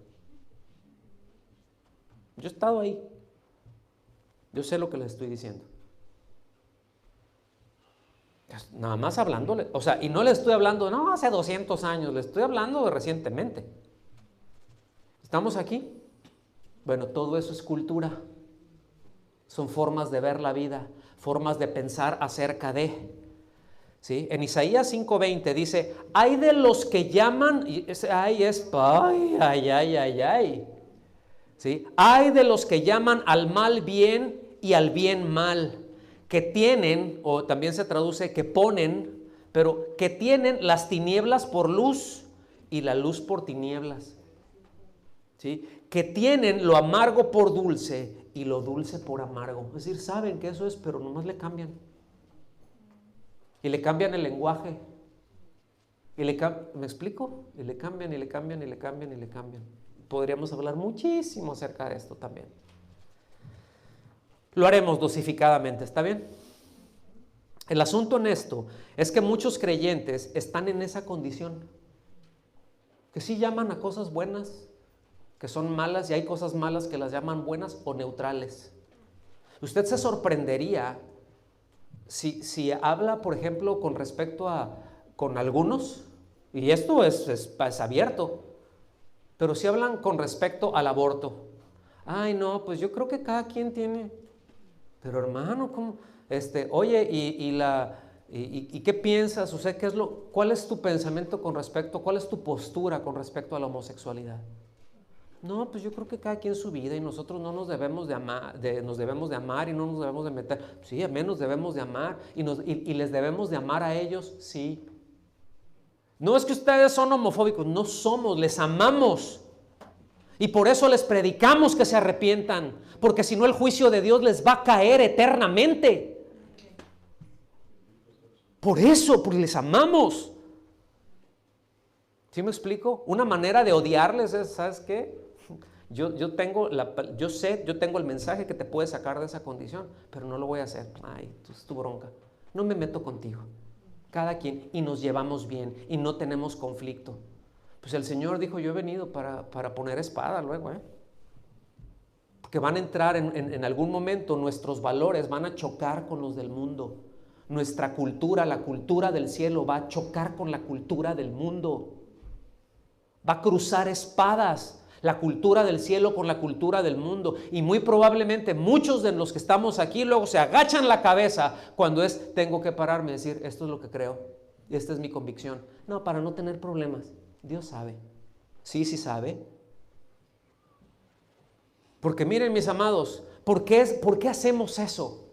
Yo he estado ahí. Yo sé lo que les estoy diciendo. Nada más hablándole, o sea, y no le estoy hablando, no, hace 200 años, le estoy hablando de recientemente. ¿Estamos aquí? Bueno, todo eso es cultura. Son formas de ver la vida, formas de pensar acerca de. ¿Sí? En Isaías 5:20 dice, hay de los que llaman, y ese ay es, ay. ¿Sí? Hay de los que llaman al mal bien y al bien mal, que tienen, o también se traduce que ponen, pero que tienen las tinieblas por luz y la luz por tinieblas. ¿Sí? Que tienen lo amargo por dulce y lo dulce por amargo. Es decir, saben que eso es, pero nomás le cambian. Y le cambian el lenguaje. ¿Me explico? Y le cambian, y le cambian, y le cambian, y le cambian. Podríamos hablar muchísimo acerca de esto también. Lo haremos dosificadamente, ¿está bien? El asunto en esto es que muchos creyentes están en esa condición. Que sí llaman a cosas buenas, que son malas, y hay cosas malas que las llaman buenas o neutrales. Usted se sorprendería si habla, por ejemplo, con respecto con algunos, y esto es abierto, pero si hablan con respecto al aborto. Ay, no, pues yo creo que cada quien tiene, pero hermano, ¿cómo? Oye, ¿y qué piensas? O sea, ¿cuál es tu pensamiento con respecto, cuál es tu postura con respecto a la homosexualidad? No, pues yo creo que cada quien su vida y nosotros no nos debemos de amar, nos debemos de amar y no nos debemos de meter. Sí, a menos debemos de amar y les debemos de amar a ellos, sí. No es que ustedes son homofóbicos, no somos, les amamos. Y por eso les predicamos que se arrepientan, porque si no el juicio de Dios les va a caer eternamente. Por eso, porque les amamos. ¿Sí me explico? Una manera de odiarles es, ¿sabes qué? Yo tengo el mensaje que te puede sacar de esa condición, pero no lo voy a hacer. Ay, es tu bronca. No me meto contigo. Cada quien, y nos llevamos bien, y no tenemos conflicto. Pues el Señor dijo, yo he venido para poner espada luego, porque van a entrar en algún momento, nuestros valores van a chocar con los del mundo. Nuestra cultura, la cultura del cielo, va a chocar con la cultura del mundo. Va a cruzar espadas, la cultura del cielo con la cultura del mundo. Y muy probablemente muchos de los que estamos aquí luego se agachan la cabeza cuando tengo que pararme y decir, esto es lo que creo, y esta es mi convicción. No, para no tener problemas. Dios sabe. Sí sabe. Porque miren, mis amados, ¿por qué hacemos eso?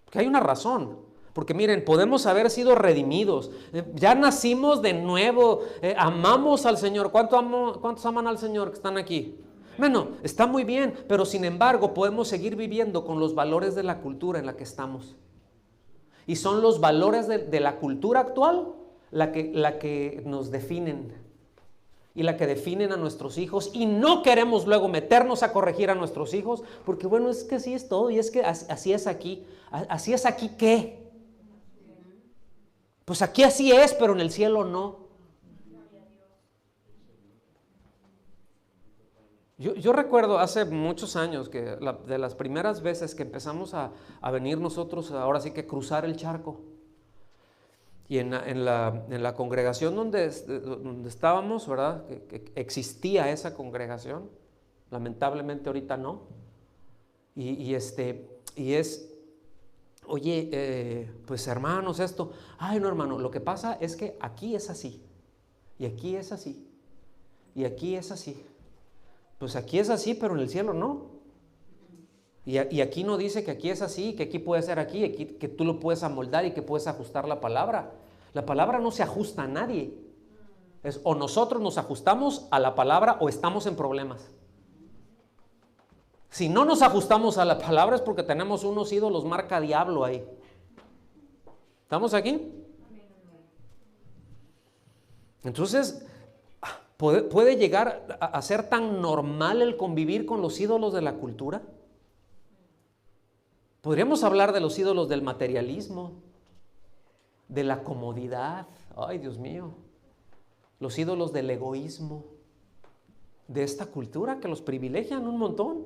Porque hay una razón. Porque miren, podemos haber sido redimidos, ya nacimos de nuevo, amamos al Señor. ¿Cuántos aman al Señor que están aquí? Bueno, está muy bien, pero sin embargo podemos seguir viviendo con los valores de la cultura en la que estamos. Y son los valores de la cultura actual la que nos definen y la que definen a nuestros hijos, y no queremos luego meternos a corregir a nuestros hijos, porque bueno, es que así es todo, y es que así es aquí. ¿Así es aquí qué? Pues aquí así es, pero en el cielo no. Yo recuerdo hace muchos años que de las primeras veces que empezamos a venir nosotros, ahora sí que cruzar el charco. Y en la congregación donde estábamos, ¿verdad? Que existía esa congregación, lamentablemente ahorita no. Y es... Oye, pues hermanos, esto, ay no hermano, lo que pasa es que aquí es así, y aquí es así, y aquí es así. Pues aquí es así, pero en el cielo no. Y aquí no dice que aquí es así, que aquí puede ser aquí, que tú lo puedes amoldar y que puedes ajustar la palabra. La palabra no se ajusta a nadie. Es o nosotros nos ajustamos a la palabra o estamos en problemas. Si no nos ajustamos a la palabra es porque tenemos unos ídolos marca diablo ahí. ¿Estamos aquí? Entonces, ¿Puede llegar a ser tan normal el convivir con los ídolos de la cultura? Podríamos hablar de los ídolos del materialismo, de la comodidad, ay Dios mío, los ídolos del egoísmo, de esta cultura que los privilegian un montón.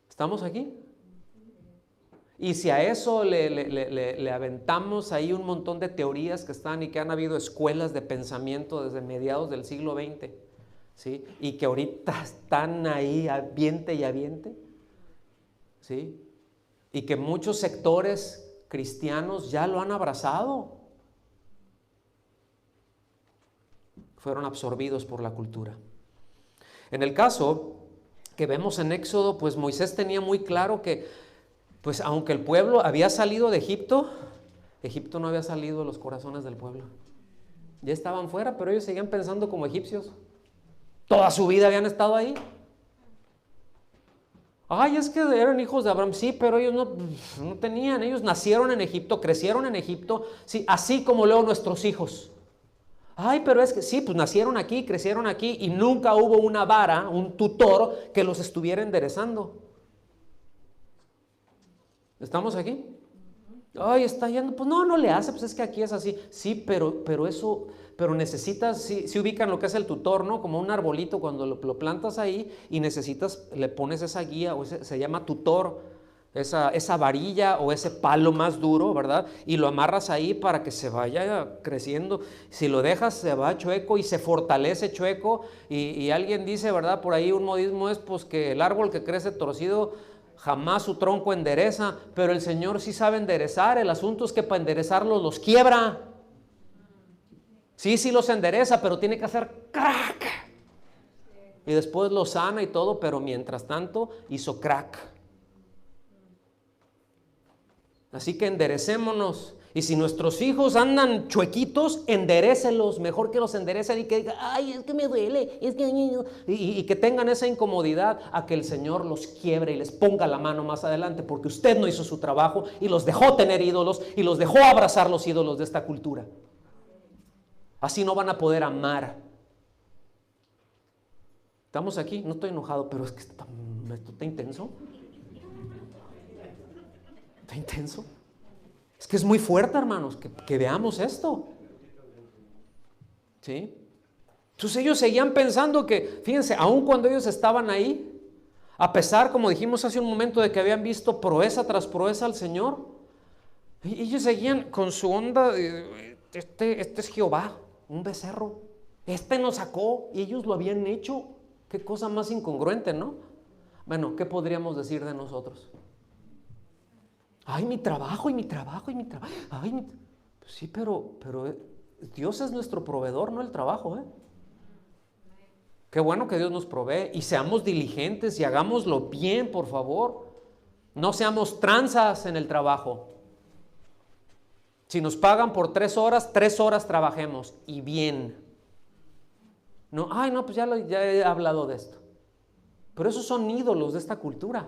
¿Estamos aquí? Y si a eso le aventamos ahí un montón de teorías que están y que han habido escuelas de pensamiento desde mediados del siglo XX, ¿sí? Y que ahorita están ahí aviente y aviente, ¿sí? Y que muchos sectores cristianos ya lo han abrazado. Fueron absorbidos por la cultura. En el caso que vemos en Éxodo, pues Moisés tenía muy claro que, pues aunque el pueblo había salido de Egipto, Egipto no había salido de los corazones del pueblo. Ya estaban fuera, pero ellos seguían pensando como egipcios. Toda su vida habían estado ahí. Ay, es que eran hijos de Abraham. Sí, pero ellos no tenían. Ellos nacieron en Egipto, crecieron en Egipto, sí, así como luego nuestros hijos. Ay, pero es que sí, pues nacieron aquí, crecieron aquí y nunca hubo una vara, un tutor que los estuviera enderezando. ¿Estamos aquí? Ay, está yendo, pues no le hace, pues es que aquí es así. Sí, pero necesitas, sí ubican lo que es el tutor, ¿no? Como un arbolito cuando lo plantas ahí y necesitas, le pones esa guía, o se llama tutor, esa varilla o ese palo más duro, ¿verdad? Y lo amarras ahí para que se vaya creciendo. Si lo dejas, se va chueco y se fortalece chueco. Y alguien dice, ¿verdad? Por ahí un modismo es pues que el árbol que crece torcido jamás su tronco endereza, pero el Señor sí sabe enderezar. El asunto es que para enderezarlos los quiebra. Sí los endereza, pero tiene que hacer crack. Y después los sana y todo, pero mientras tanto hizo crack. Así que enderecémonos. Y si nuestros hijos andan chuequitos, enderécelos. Mejor que los enderecen y que digan, ay, es que me duele, es que... Y que tengan esa incomodidad a que el Señor los quiebre y les ponga la mano más adelante, porque usted no hizo su trabajo y los dejó tener ídolos y los dejó abrazar los ídolos de esta cultura. Así no van a poder amar. ¿Estamos aquí? No estoy enojado, pero es que esto está intenso. Está intenso. Es que es muy fuerte, hermanos, que veamos esto. ¿Sí? Entonces ellos seguían pensando que, fíjense, aun cuando ellos estaban ahí, a pesar, como dijimos hace un momento, de que habían visto proeza tras proeza al Señor, ellos seguían con su onda, este es Jehová, un becerro, este nos sacó y ellos lo habían hecho. Qué cosa más incongruente, ¿no? Bueno, ¿qué podríamos decir de nosotros? Ay, mi trabajo. Ay, sí, pero Dios es nuestro proveedor, no el trabajo, ¿eh? Qué bueno que Dios nos provee y seamos diligentes y hagámoslo bien, por favor. No seamos tranzas en el trabajo. Si nos pagan por 3 horas, 3 horas trabajemos y bien. No, ay, no, pues ya he hablado de esto. Pero esos son ídolos de esta cultura,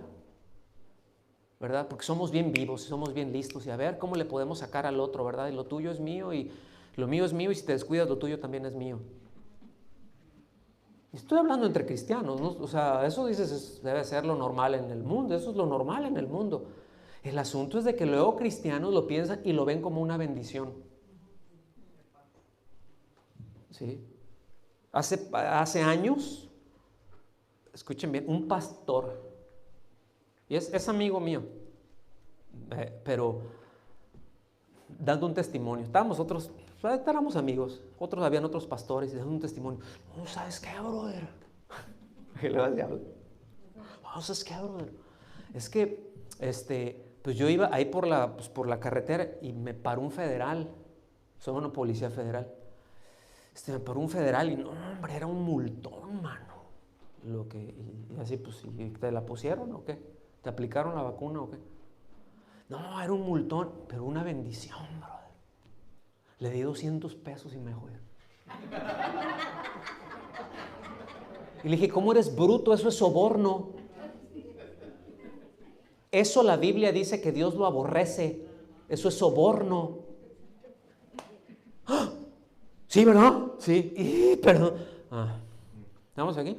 ¿verdad? Porque somos bien vivos, somos bien listos y a ver cómo le podemos sacar al otro, ¿verdad? Y lo tuyo es mío y lo mío es mío y si te descuidas lo tuyo también es mío. Estoy hablando entre cristianos, ¿no? O sea, eso dices debe ser lo normal en el mundo, eso es lo normal en el mundo. El asunto es de que luego cristianos lo piensan y lo ven como una bendición. ¿Sí? Hace años, escuchen bien, un pastor, y es amigo mío, pero dando un testimonio, éramos amigos, otros habían otros pastores y dando un testimonio. No, ¿sabes qué, brother? ¿Sabes qué, brother? Es que, pues yo iba ahí por la carretera y me paró un federal, soy una policía federal. Me paró un federal y no, hombre, era un multón, mano. Y así, pues, ¿y te la pusieron o qué? ¿Te aplicaron la vacuna o qué? No, era un multón, pero una bendición, brother. Le di $200 y me dejó ir. Y le dije, ¿cómo eres bruto? Eso es soborno. Eso la Biblia dice que Dios lo aborrece. Eso es soborno. ¡Ah! Sí, ¿verdad? Sí. Perdón. ¿Estamos aquí?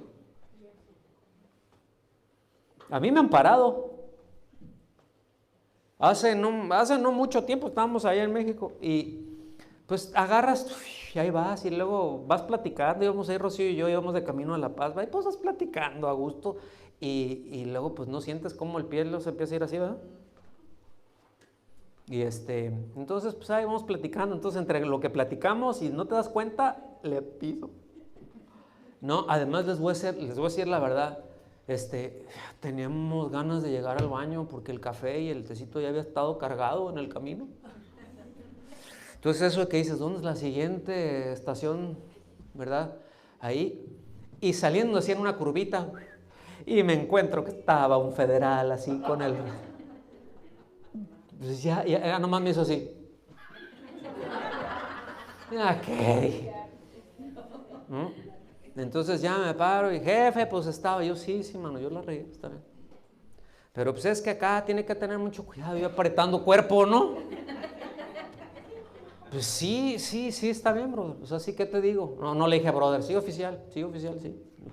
A mí me han parado. Hace no mucho tiempo estábamos allá en México y pues agarras y ahí vas y luego vas platicando, íbamos ahí Rocío y yo, íbamos de camino a La Paz, y pues vas platicando a gusto y luego pues no sientes como el pie se empieza a ir así, ¿verdad? Y entonces pues ahí vamos platicando, entonces entre lo que platicamos y no te das cuenta, le piso. No, además les voy a decir la verdad, teníamos ganas de llegar al baño porque el café y el tecito ya había estado cargado en el camino. Entonces eso que dices, ¿dónde es la siguiente estación? ¿Verdad? Ahí. Y saliendo así en una curvita, y me encuentro que estaba un federal así con el... Pues ya nomás me hizo así. Ok. Entonces ya me paro y jefe, pues estaba yo, sí, mano, yo la regué, está bien. Pero pues es que acá tiene que tener mucho cuidado, yo apretando cuerpo, ¿no? Pues sí, está bien, brother. O sea, sí, ¿qué te digo? No le dije, brother, sí, oficial, sí. Lo que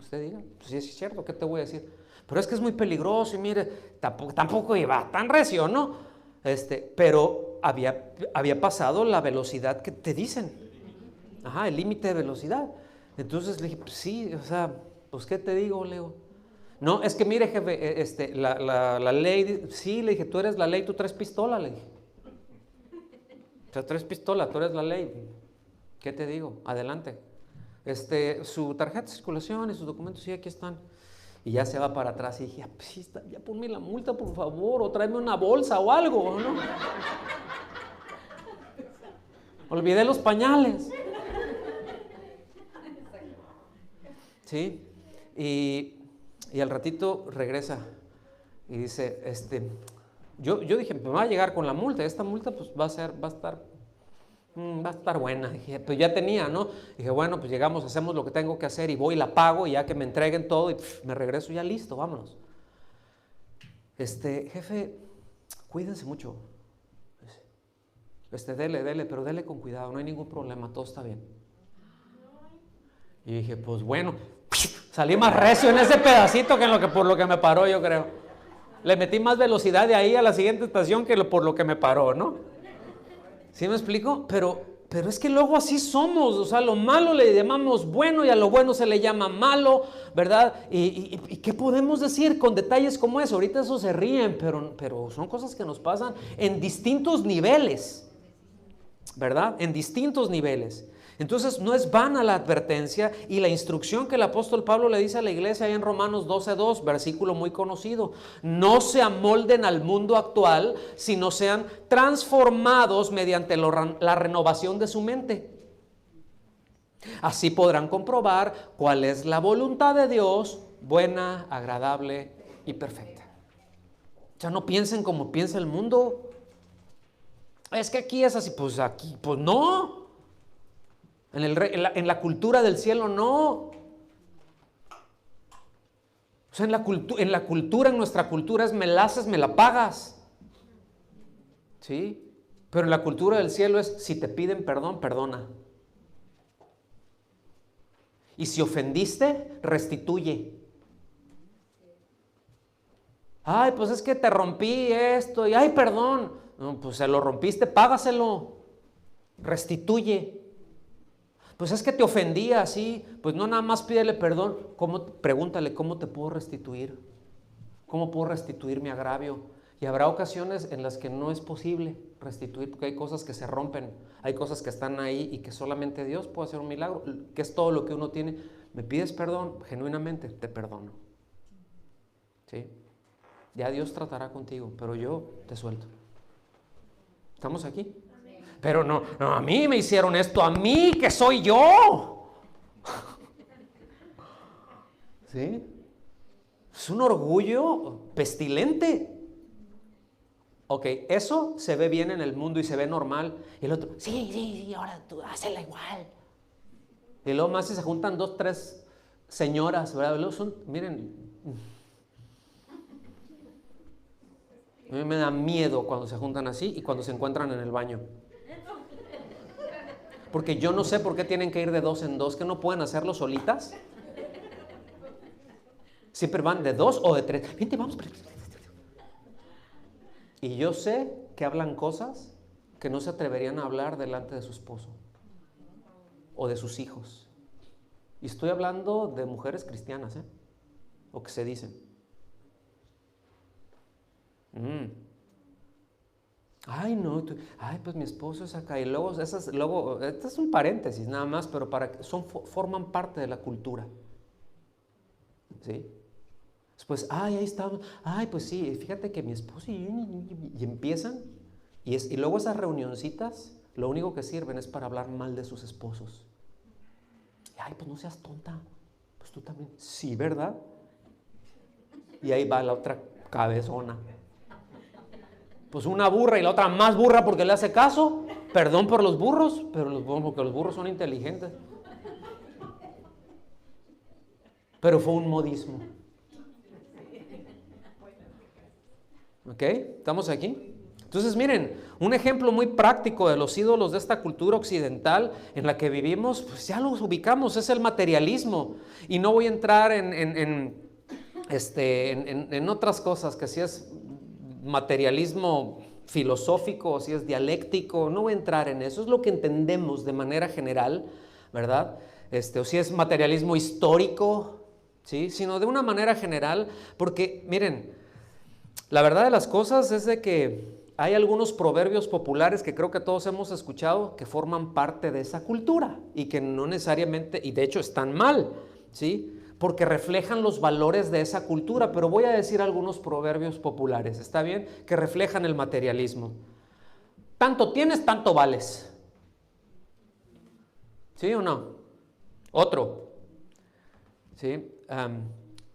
usted diga. Pues sí, es cierto, ¿qué te voy a decir? Pero es que es muy peligroso y mire, tampoco iba tan recio, ¿no? Pero había pasado la velocidad que te dicen. Ajá, el límite de velocidad. Entonces le dije, pues sí, o sea, pues ¿qué te digo, Leo? No, es que mire, jefe, la ley, sí, le dije, tú eres la ley, tú traes pistola, le dije. O sea, traes pistola, tú eres la ley. ¿Qué te digo? Adelante. Su tarjeta de circulación y sus documentos, sí, aquí están. Y ya se va para atrás y dije, pues, ya ponme la multa, por favor, o tráeme una bolsa o algo, ¿no? Olvidé los pañales. Sí. Y al ratito regresa y dice, yo dije, me va a llegar con la multa. Esta multa pues va a estar buena. Dije, pues ya tenía, ¿no? Dije, bueno, pues llegamos, hacemos lo que tengo que hacer y voy y la pago y ya que me entreguen todo y me regreso ya listo, vámonos. Jefe, cuídense mucho. Dele, pero dele con cuidado, no hay ningún problema, todo está bien. Y dije, pues bueno, salí más recio en ese pedacito que por lo que me paró, yo creo. Le metí más velocidad de ahí a la siguiente estación que por lo que me paró, ¿no? ¿Sí me explico? Pero es que luego así somos, o sea, lo malo le llamamos bueno y a lo bueno se le llama malo, ¿verdad? ¿Y qué podemos decir con detalles como eso? Ahorita eso se ríen, pero son cosas que nos pasan en distintos niveles, ¿verdad? En distintos niveles. Entonces no es vana la advertencia y la instrucción que el apóstol Pablo le dice a la iglesia ahí en Romanos 12:2, versículo muy conocido. No se amolden al mundo actual, sino sean transformados mediante la renovación de su mente. Así podrán comprobar cuál es la voluntad de Dios, buena, agradable y perfecta. O sea, no piensen como piensa el mundo. Es que aquí es así, pues aquí, pues no. En la cultura del cielo no. O sea, en nuestra cultura es me la haces, me la pagas. ¿Sí? Pero en la cultura del cielo es si te piden perdón, perdona. Y si ofendiste, restituye. Ay, pues es que te rompí esto y ay, perdón. No, pues se lo rompiste, págaselo. Restituye. Pues es que te ofendía, sí, pues no nada más pídele perdón, pregúntale, ¿cómo te puedo restituir? ¿Cómo puedo restituir mi agravio? Y habrá ocasiones en las que no es posible restituir, porque hay cosas que se rompen, hay cosas que están ahí y que solamente Dios puede hacer un milagro, que es todo lo que uno tiene. Me pides perdón, genuinamente te perdono. ¿Sí? Ya Dios tratará contigo, pero yo te suelto. ¿Estamos aquí? Pero no, a mí me hicieron esto, a mí que soy yo. ¿Sí? Es un orgullo pestilente. Ok, eso se ve bien en el mundo y se ve normal. Y el otro, sí, ahora tú hazla igual. Y luego más si se juntan 2, 3 señoras, ¿verdad? Luego miren, a mí me da miedo cuando se juntan así y cuando se encuentran en el baño. Porque yo no sé por qué tienen que ir de dos en dos, que no pueden hacerlo solitas. Siempre van de dos o de tres. Vente, vamos. Y yo sé que hablan cosas que no se atreverían a hablar delante de su esposo o de sus hijos. Y estoy hablando de mujeres cristianas, o que se dicen. Ay, no, pues mi esposo es acá. Y luego, este es un paréntesis nada más, pero forman parte de la cultura. ¿Sí? Después, ahí estamos. Pues sí, fíjate que mi esposo y empiezan. Y luego esas reunioncitas, lo único que sirven es para hablar mal de sus esposos. Pues no seas tonta. Pues tú también. Sí, ¿verdad? Y ahí va la otra cabezona. Pues una burra y la otra más burra porque le hace caso. Perdón por los burros, pero porque los burros son inteligentes. Pero fue un modismo. ¿Ok? ¿Estamos aquí? Entonces miren, un ejemplo muy práctico de los ídolos de esta cultura occidental en la que vivimos, pues ya los ubicamos, es el materialismo. Y no voy a entrar en otras cosas, que si es materialismo filosófico o si es dialéctico, no voy a entrar en eso, es lo que entendemos de manera general, ¿verdad? O si es materialismo histórico, ¿sí? Sino de una manera general, porque miren, la verdad de las cosas es de que hay algunos proverbios populares que creo que todos hemos escuchado que forman parte de esa cultura y que no necesariamente, y de hecho están mal, ¿sí? Porque reflejan los valores de esa cultura, pero voy a decir algunos proverbios populares, ¿está bien? Que reflejan el materialismo. Tanto tienes, tanto vales. ¿Sí o no? Otro, ¿sí?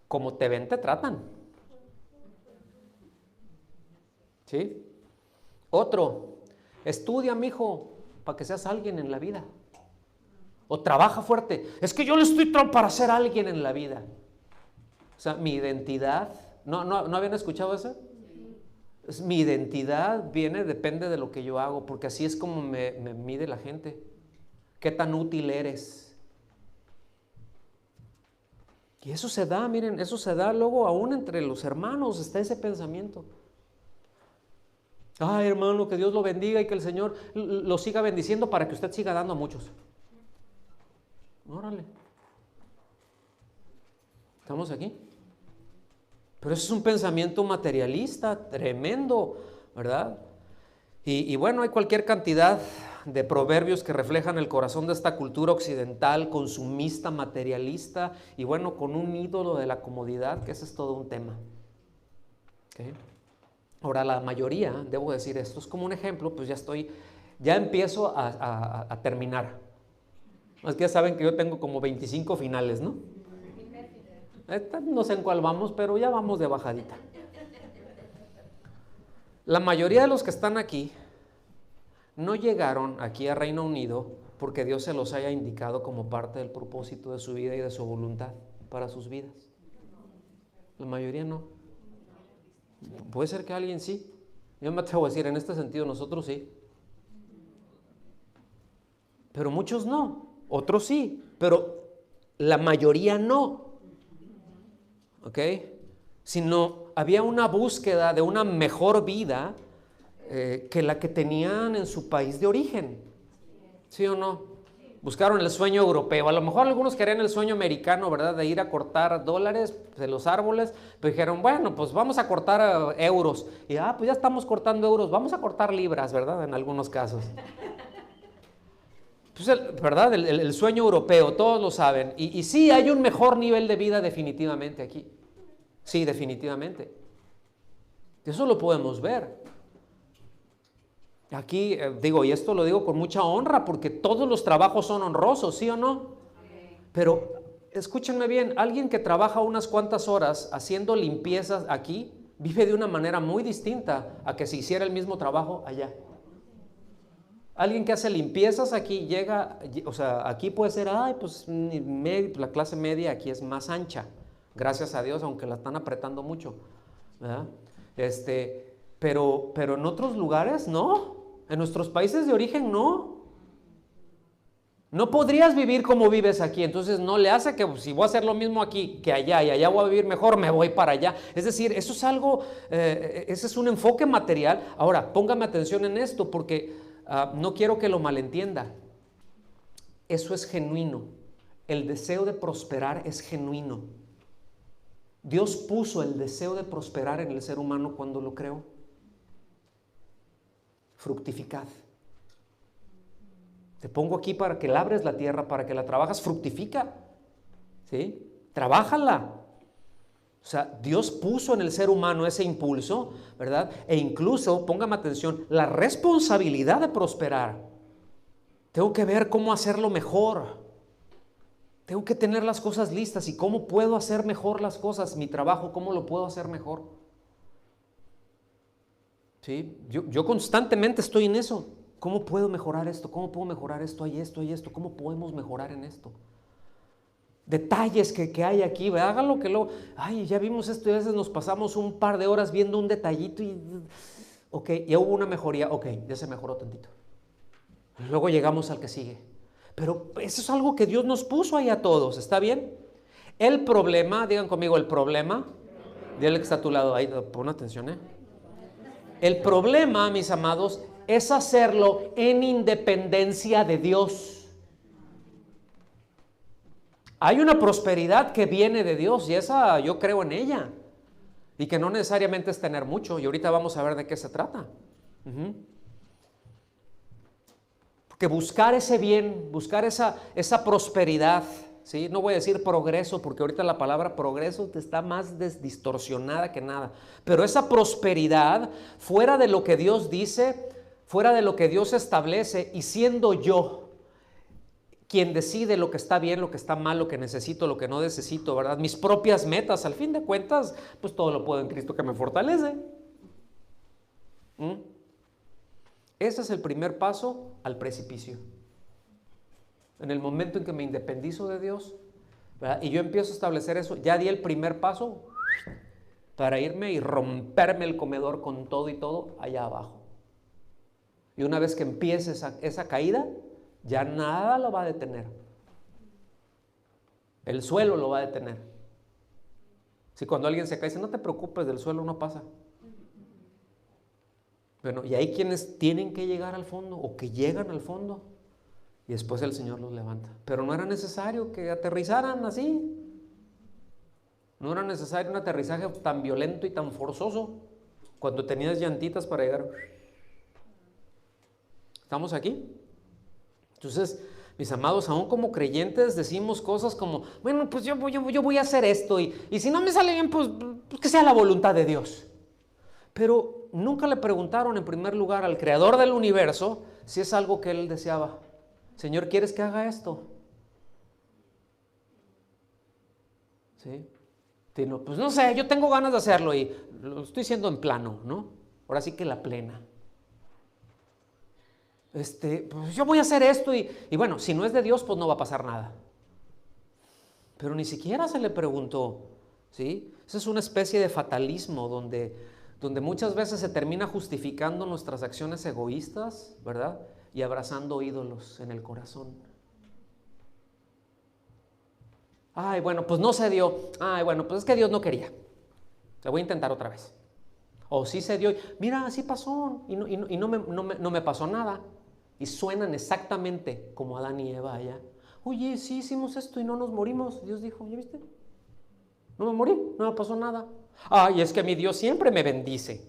Como te ven, te tratan. ¿Sí? Otro, estudia, mijo, para que seas alguien en la vida. O trabaja fuerte. Es que yo le estoy para ser alguien en la vida. O sea, mi identidad, ¿no habían escuchado eso? Mi identidad depende de lo que yo hago, porque así es como me mide la gente. ¿Qué tan útil eres? Y eso se da, miren, eso se da luego aún entre los hermanos, está ese pensamiento. Ay, hermano, que Dios lo bendiga y que el Señor lo siga bendiciendo para que usted siga dando a muchos. Órale. ¿Estamos aquí? Pero eso es un pensamiento materialista tremendo, ¿verdad? Y bueno, hay cualquier cantidad de proverbios que reflejan el corazón de esta cultura occidental, consumista, materialista, y bueno, con un ídolo de la comodidad, que ese es todo un tema. ¿Okay? Ahora, la mayoría, debo decir esto, es como un ejemplo, pues ya empiezo a terminar. Es que ya saben que yo tengo como 25 finales, ¿no? No sé en cuál vamos, pero ya vamos de bajadita. La mayoría de los que están aquí no llegaron aquí a Reino Unido porque Dios se los haya indicado como parte del propósito de su vida y de su voluntad para sus vidas. La mayoría no. Puede ser que alguien sí. Yo me atrevo a decir, en este sentido, nosotros sí. Pero muchos no. Otros sí. Pero la mayoría no. ¿Ok? Sino había una búsqueda de una mejor vida que la que tenían en su país de origen. ¿Sí o no? Buscaron el sueño europeo. A lo mejor algunos querían el sueño americano, ¿verdad? De ir a cortar dólares de los árboles. Pero dijeron, bueno, pues vamos a cortar euros. Y pues ya estamos cortando euros. Vamos a cortar libras, ¿verdad? En algunos casos. Pues ¿verdad? El sueño europeo, todos lo saben. Y sí, hay un mejor nivel de vida definitivamente aquí. Sí, definitivamente. Eso lo podemos ver. Aquí y esto lo digo con mucha honra porque todos los trabajos son honrosos, ¿sí o no? Pero escúchenme bien, alguien que trabaja unas cuantas horas haciendo limpiezas aquí vive de una manera muy distinta a que si hiciera el mismo trabajo allá. Alguien que hace limpiezas aquí llega, o sea, aquí puede ser, pues la clase media aquí es más ancha, gracias a Dios, aunque la están apretando mucho, ¿verdad? Pero en otros lugares no, en nuestros países de origen no. No podrías vivir como vives aquí, entonces no le hace que si voy a hacer lo mismo aquí que allá y allá voy a vivir mejor, me voy para allá. Es decir, eso es algo, ese es un enfoque material. Ahora, póngame atención en esto porque no quiero que lo malentienda. Eso es genuino. El deseo de prosperar es genuino. Dios puso el deseo de prosperar en el ser humano cuando lo creó. Fructificad. Te pongo aquí para que labres la tierra, para que la trabajas, fructifica, ¿sí? Trabájala. O sea, Dios puso en el ser humano ese impulso, ¿verdad? E incluso, póngame atención, la responsabilidad de prosperar. Tengo que ver cómo hacerlo mejor. Tengo que tener las cosas listas y cómo puedo hacer mejor las cosas, mi trabajo, cómo lo puedo hacer mejor. ¿Sí? Yo constantemente estoy en eso. ¿Cómo puedo mejorar esto? ¿Cómo puedo mejorar esto? Hay esto, hay esto. ¿Cómo podemos mejorar en esto? Detalles que hay aquí, ¿verdad? Hágalo que lo... Ay, ya vimos esto y a veces nos pasamos un par de horas viendo un detallito y... Ok, ya hubo una mejoría. Ok, ya se mejoró tantito. Luego llegamos al que sigue. Pero eso es algo que Dios nos puso ahí a todos, ¿está bien? El problema, digan conmigo, el problema. Dile que está a tu lado ahí, pon atención, ¿eh? El problema, mis amados, es hacerlo en independencia de Dios. Hay una prosperidad que viene de Dios y esa yo creo en ella. Y que no necesariamente es tener mucho. Y ahorita vamos a ver de qué se trata. Porque buscar ese bien, buscar esa prosperidad, ¿sí? No voy a decir progreso porque ahorita la palabra progreso está más distorsionada que nada. Pero esa prosperidad fuera de lo que Dios dice, fuera de lo que Dios establece y siendo yo quien decide lo que está bien, lo que está mal, lo que necesito, lo que no necesito, ¿verdad? Mis propias metas, al fin de cuentas, pues todo lo puedo en Cristo que me fortalece. Ese es el primer paso al precipicio. En el momento en que me independizo de Dios, ¿verdad? Y yo empiezo a establecer eso, ya di el primer paso para irme y romperme el comedor con todo y todo allá abajo. Y una vez que empiece esa caída, ya nada lo va a detener. El suelo lo va a detener. Si cuando alguien se cae, dice, no te preocupes, del suelo no pasa. Bueno, y hay quienes tienen que llegar al fondo o que llegan al fondo y después el Señor los levanta. Pero no era necesario que aterrizaran así. No era necesario un aterrizaje tan violento y tan forzoso cuando tenías llantitas para llegar. ¿Estamos aquí? Entonces, mis amados, aún como creyentes decimos cosas como, bueno, pues yo voy a hacer esto y si no me sale bien, pues que sea la voluntad de Dios. Pero nunca le preguntaron en primer lugar al creador del universo si es algo que él deseaba. Señor, ¿quieres que haga esto? ¿Sí? Pues no sé, yo tengo ganas de hacerlo y lo estoy diciendo en plano, ¿no? Ahora sí que la plena. Pues yo voy a hacer esto y bueno, si no es de Dios, pues no va a pasar nada. Pero ni siquiera se le preguntó, ¿sí? Esa es una especie de fatalismo donde muchas veces se termina justificando nuestras acciones egoístas, ¿verdad? Y abrazando ídolos en el corazón. Ay, bueno, pues no se dio. Ay, bueno, pues es que Dios no quería. Le voy a intentar otra vez. O sí se dio. Mira, así pasó y no me pasó nada. Y suenan exactamente como Adán y Eva allá. Oye, sí hicimos esto y no nos morimos. Dios dijo, ¿ya viste? No me morí, no me pasó nada. Ay, es que mi Dios siempre me bendice.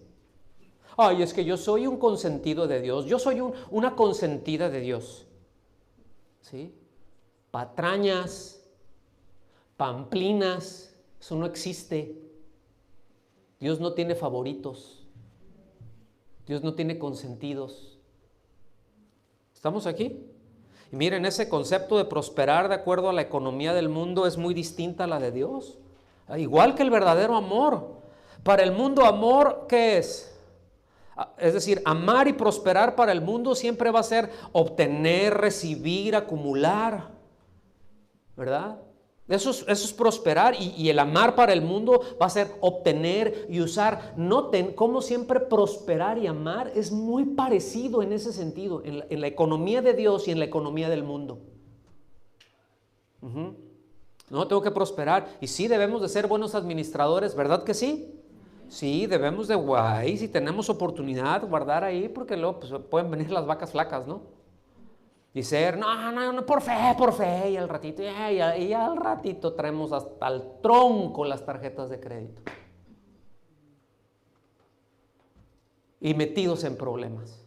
Ay, es que yo soy un consentido de Dios. Yo soy una consentida de Dios. ¿Sí? Patrañas, pamplinas, eso no existe. Dios no tiene favoritos. Dios no tiene consentidos. ¿Estamos aquí? Y miren, ese concepto de prosperar de acuerdo a la economía del mundo es muy distinta a la de Dios. Igual que el verdadero amor. Para el mundo, amor, ¿qué es? Es decir, amar y prosperar para el mundo siempre va a ser obtener, recibir, acumular. ¿Verdad? Eso es prosperar y el amar para el mundo va a ser obtener y usar. Noten cómo siempre prosperar y amar es muy parecido en ese sentido, en la economía de Dios y en la economía del mundo. Ujú. No, tengo que prosperar. Y sí, debemos de ser buenos administradores, ¿verdad que sí? Sí, debemos de, guay, si tenemos oportunidad, guardar ahí, porque luego pues, pueden venir las vacas flacas, ¿no? Y ser, no, por fe, y al ratito, y al ratito traemos hasta el tronco las tarjetas de crédito. Y metidos en problemas.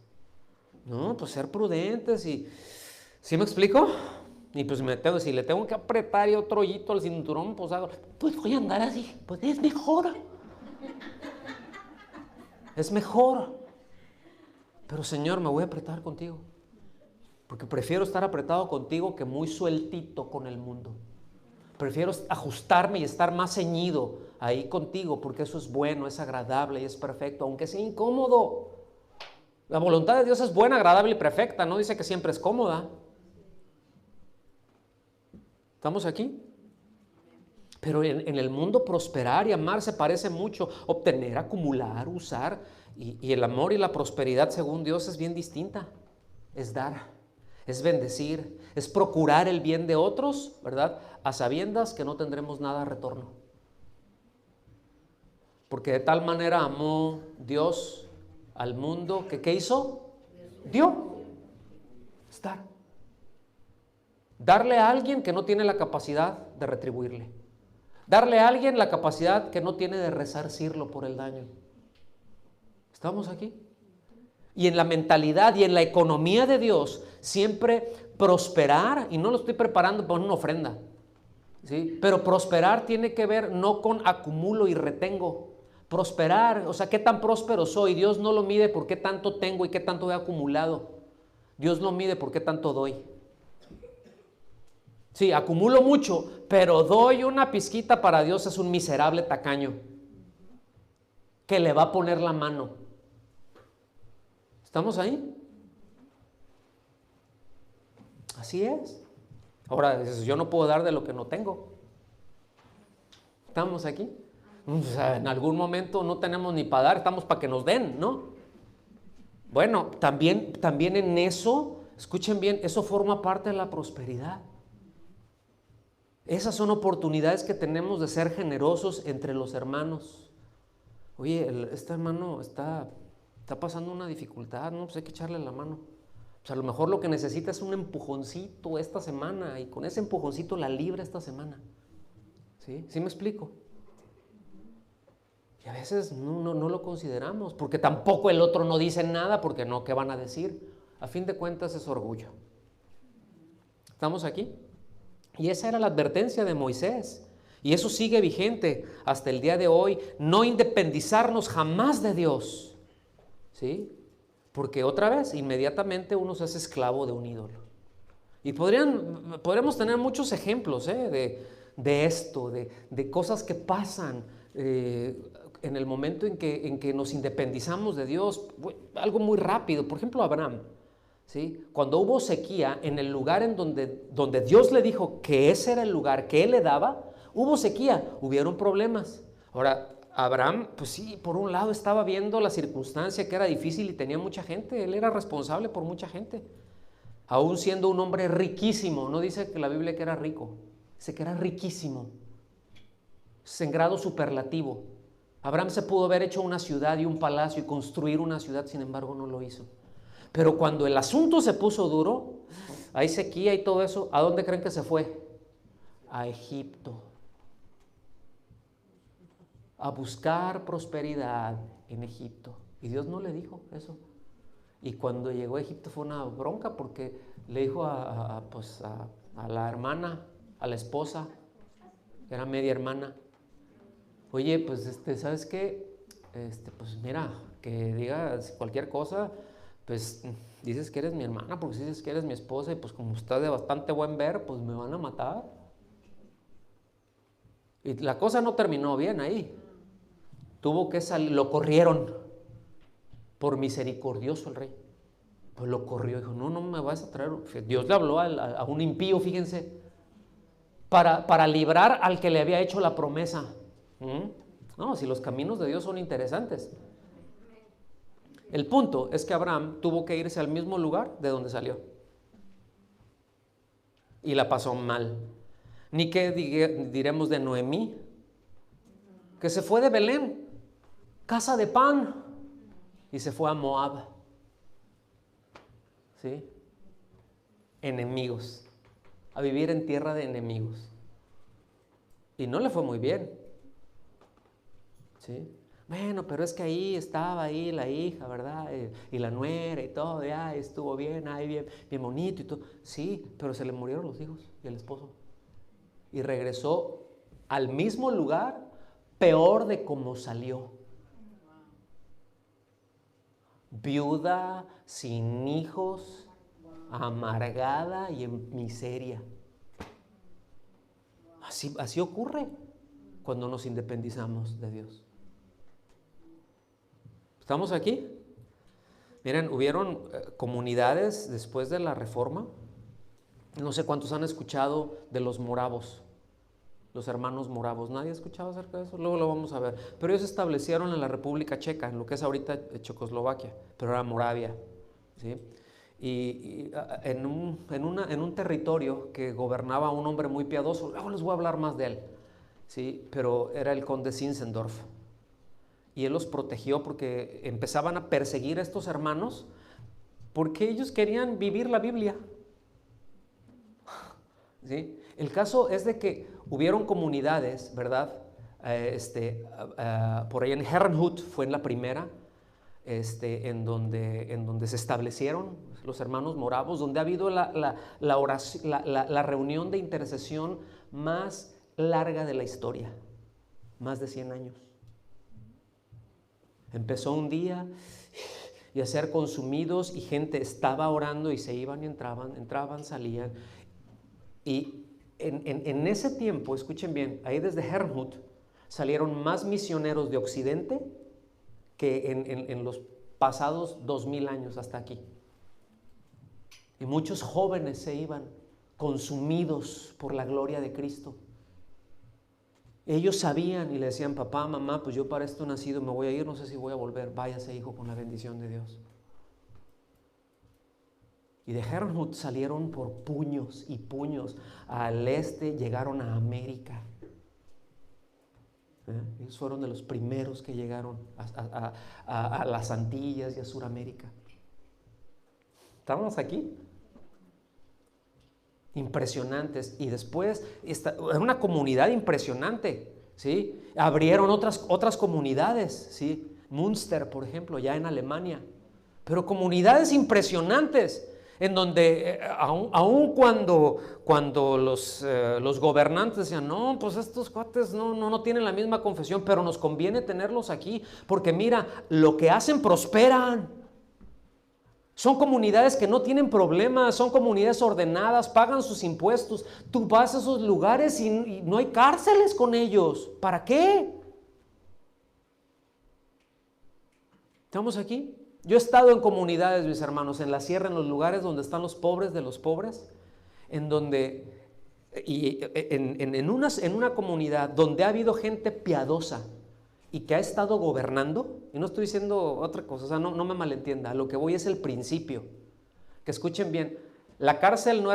No, pues ser prudentes y... ¿Sí me explico? Y pues si le tengo que apretar y otro hoyito al cinturón, pues voy a andar así, pues es mejor. Es mejor. Pero Señor, me voy a apretar contigo. Porque prefiero estar apretado contigo que muy sueltito con el mundo. Prefiero ajustarme y estar más ceñido ahí contigo, porque eso es bueno, es agradable y es perfecto, aunque sea incómodo. La voluntad de Dios es buena, agradable y perfecta, no dice que siempre es cómoda. ¿Estamos aquí? Pero en el mundo prosperar y amar se parece mucho. Obtener, acumular, usar. Y el amor y la prosperidad según Dios es bien distinta. Es dar, es bendecir, es procurar el bien de otros, ¿verdad? A sabiendas que no tendremos nada a retorno. Porque de tal manera amó Dios al mundo que ¿qué hizo? Dio. Es dar. Darle a alguien que no tiene la capacidad de retribuirle. Darle a alguien la capacidad que no tiene de resarcirlo por el daño. ¿Estamos aquí? Y en la mentalidad y en la economía de Dios, siempre prosperar, y no lo estoy preparando para una ofrenda, ¿sí? Pero prosperar tiene que ver no con acumulo y retengo. Prosperar, o sea, ¿qué tan próspero soy? Dios no lo mide por qué tanto tengo y qué tanto he acumulado. Dios lo mide por qué tanto doy. Sí, acumulo mucho, pero doy una pizquita, para Dios es un miserable tacaño que le va a poner la mano. ¿Estamos ahí? Así es. Ahora, yo no puedo dar de lo que no tengo. ¿Estamos aquí? O sea, en algún momento no tenemos ni para dar, estamos para que nos den, ¿no? Bueno, también en eso, escuchen bien, eso forma parte de la prosperidad. Esas son oportunidades que tenemos de ser generosos entre los hermanos. Oye, este hermano está pasando una dificultad, ¿no? Pues hay que echarle la mano. Pues a lo mejor lo que necesita es un empujoncito esta semana, y con ese empujoncito la libra esta semana. ¿Sí? ¿Sí me explico? Y a veces no lo consideramos, porque tampoco el otro no dice nada, porque no, ¿qué van a decir? A fin de cuentas es orgullo. ¿Estamos aquí? Y esa era la advertencia de Moisés. Y eso sigue vigente hasta el día de hoy. No independizarnos jamás de Dios. ¿Sí? Porque otra vez, inmediatamente uno se hace esclavo de un ídolo. Y podríamos tener muchos ejemplos de esto, de cosas que pasan en el momento en que nos independizamos de Dios. Algo muy rápido. Por ejemplo, Abraham. ¿Sí? Cuando hubo sequía en el lugar en donde Dios le dijo que ese era el lugar que Él le daba, hubo sequía, hubieron problemas. Ahora, Abraham, pues sí, por un lado estaba viendo la circunstancia que era difícil y tenía mucha gente, él era responsable por mucha gente. Aún siendo un hombre riquísimo, no dice que la Biblia que era rico, dice que era riquísimo, es en grado superlativo. Abraham se pudo haber hecho una ciudad y un palacio y construir una ciudad, sin embargo no lo hizo. Pero cuando el asunto se puso duro, hay sequía y todo eso, ¿a dónde creen que se fue? A Egipto. A buscar prosperidad en Egipto. Y Dios no le dijo eso. Y cuando llegó a Egipto fue una bronca, porque le dijo a la hermana, a la esposa, era media hermana, oye, pues ¿sabes qué? Pues mira, que digas cualquier cosa, pues dices que eres mi hermana, porque si dices que eres mi esposa, y pues como estás de bastante buen ver, pues me van a matar. Y la cosa no terminó bien ahí. Tuvo que salir, lo corrieron por misericordioso el rey. Pues lo corrió, dijo, no me vas a traer. Dios le habló a un impío, fíjense, para librar al que le había hecho la promesa. No, si los caminos de Dios son interesantes. El punto es que Abraham tuvo que irse al mismo lugar de donde salió. Y la pasó mal. Ni qué diremos de Noemí, que se fue de Belén, casa de pan, y se fue a Moab. ¿Sí? Enemigos, a vivir en tierra de enemigos. Y no le fue muy bien. ¿Sí? Bueno, pero es que ahí estaba ahí la hija, ¿verdad? Y la nuera y todo, ya estuvo bien, ahí bien, bien bonito y todo. Sí, pero se le murieron los hijos y el esposo. Y regresó al mismo lugar, peor de como salió. Viuda, sin hijos, amargada y en miseria. Así ocurre cuando nos independizamos de Dios. ¿Estamos aquí? Miren, hubieron comunidades después de la Reforma. No sé cuántos han escuchado de los moravos, los hermanos moravos. ¿Nadie ha escuchado acerca de eso? Luego lo vamos a ver. Pero ellos se establecieron en la República Checa, en lo que es ahorita Checoslovaquia, pero era Moravia, ¿sí? Y en un territorio que gobernaba un hombre muy piadoso. Luego les voy a hablar más de él, ¿sí? Pero era el conde Zinzendorf. Y él los protegió porque empezaban a perseguir a estos hermanos porque ellos querían vivir la Biblia. ¿Sí? El caso es de que hubieron comunidades, ¿verdad? Por ahí en Herrnhut fue en la primera, en donde se establecieron los hermanos moravos, donde ha habido la reunión de intercesión más larga de la historia, más de 100 años. Empezó un día y a ser consumidos y gente estaba orando y se iban y entraban, salían. Y en ese tiempo, escuchen bien, ahí desde Herrnhut salieron más misioneros de Occidente que en los pasados 2000 años hasta aquí. Y muchos jóvenes se iban consumidos por la gloria de Cristo. Ellos sabían y le decían: papá, mamá, pues yo para esto he nacido, me voy a ir, no sé si voy a volver. Váyase, hijo, con la bendición de Dios. Y de Herrnhut salieron por puños y puños. Al este llegaron a América. Ellos fueron de los primeros que llegaron a las Antillas y a Sudamérica. ¿Estamos aquí? Impresionantes. Y después, era una comunidad impresionante, ¿sí? Abrieron otras comunidades, ¿sí? Münster, por ejemplo, ya en Alemania. Pero comunidades impresionantes, en donde aun cuando los gobernantes decían: no, pues estos cuates no tienen la misma confesión, pero nos conviene tenerlos aquí, porque mira, lo que hacen prosperan. Son comunidades que no tienen problemas, son comunidades ordenadas, pagan sus impuestos. Tú vas a esos lugares y no hay cárceles con ellos. ¿Para qué? ¿Estamos aquí? Yo he estado en comunidades, mis hermanos, en la sierra, en los lugares donde están los pobres de los pobres, en una comunidad donde ha habido gente piadosa y que ha estado gobernando. Y no estoy diciendo otra cosa, o sea, no me malentienda, lo que voy es el principio. Que escuchen bien, la cárcel no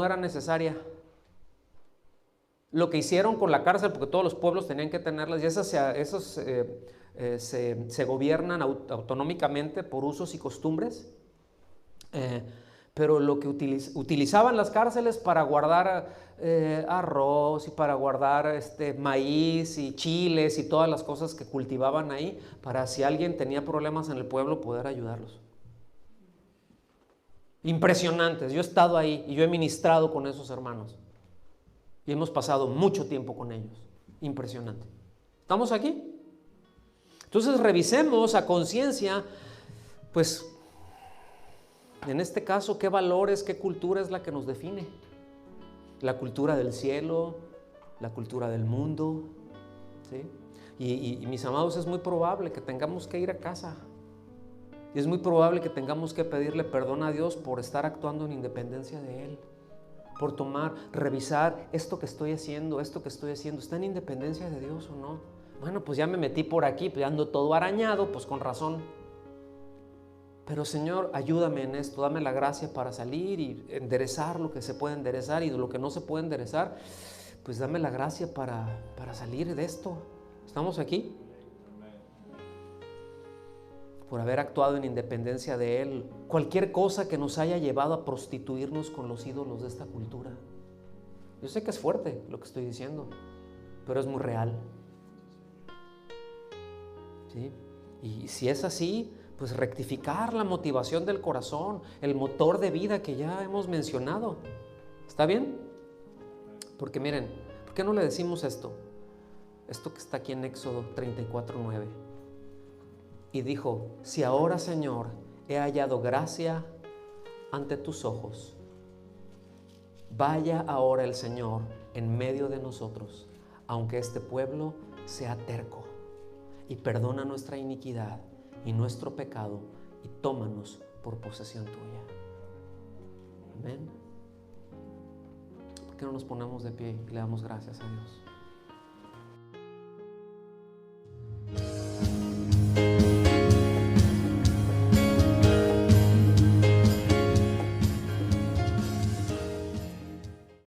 era necesaria. Lo que hicieron con la cárcel, porque todos los pueblos tenían que tenerlas, y esos se gobiernan autonómicamente por usos y costumbres, pero lo que utilizaban las cárceles para guardar arroz y para guardar maíz y chiles y todas las cosas que cultivaban ahí, para si alguien tenía problemas en el pueblo poder ayudarlos. Impresionantes. Yo he estado ahí y yo he ministrado con esos hermanos y hemos pasado mucho tiempo con ellos. Impresionante. ¿Estamos aquí? Entonces revisemos a conciencia, pues en este caso, qué valores, qué cultura es la que nos define. La cultura del cielo, la cultura del mundo, ¿sí? Y mis amados, es muy probable que tengamos que ir a casa. Y es muy probable que tengamos que pedirle perdón a Dios por estar actuando en independencia de Él. Por revisar esto que estoy haciendo, ¿está en independencia de Dios o no? Bueno, pues ya me metí por aquí, pues ando todo arañado, pues con razón. Pero Señor, ayúdame en esto, dame la gracia para salir y enderezar lo que se puede enderezar, y de lo que no se puede enderezar, pues dame la gracia para salir de esto. ¿Estamos aquí? Por haber actuado en independencia de Él, cualquier cosa que nos haya llevado a prostituirnos con los ídolos de esta cultura. Yo sé que es fuerte lo que estoy diciendo, pero es muy real. ¿Sí? Y si es así, pues rectificar la motivación del corazón, el motor de vida que ya hemos mencionado. ¿Está bien? Porque miren, ¿por qué no le decimos esto? Esto que está aquí en Éxodo 34:9. Y dijo: si ahora, Señor, he hallado gracia ante tus ojos, vaya ahora el Señor en medio de nosotros, aunque este pueblo sea terco, y perdona nuestra iniquidad y nuestro pecado, y tómanos por posesión tuya. Amén. ¿Por qué no nos ponemos de pie y le damos gracias a Dios?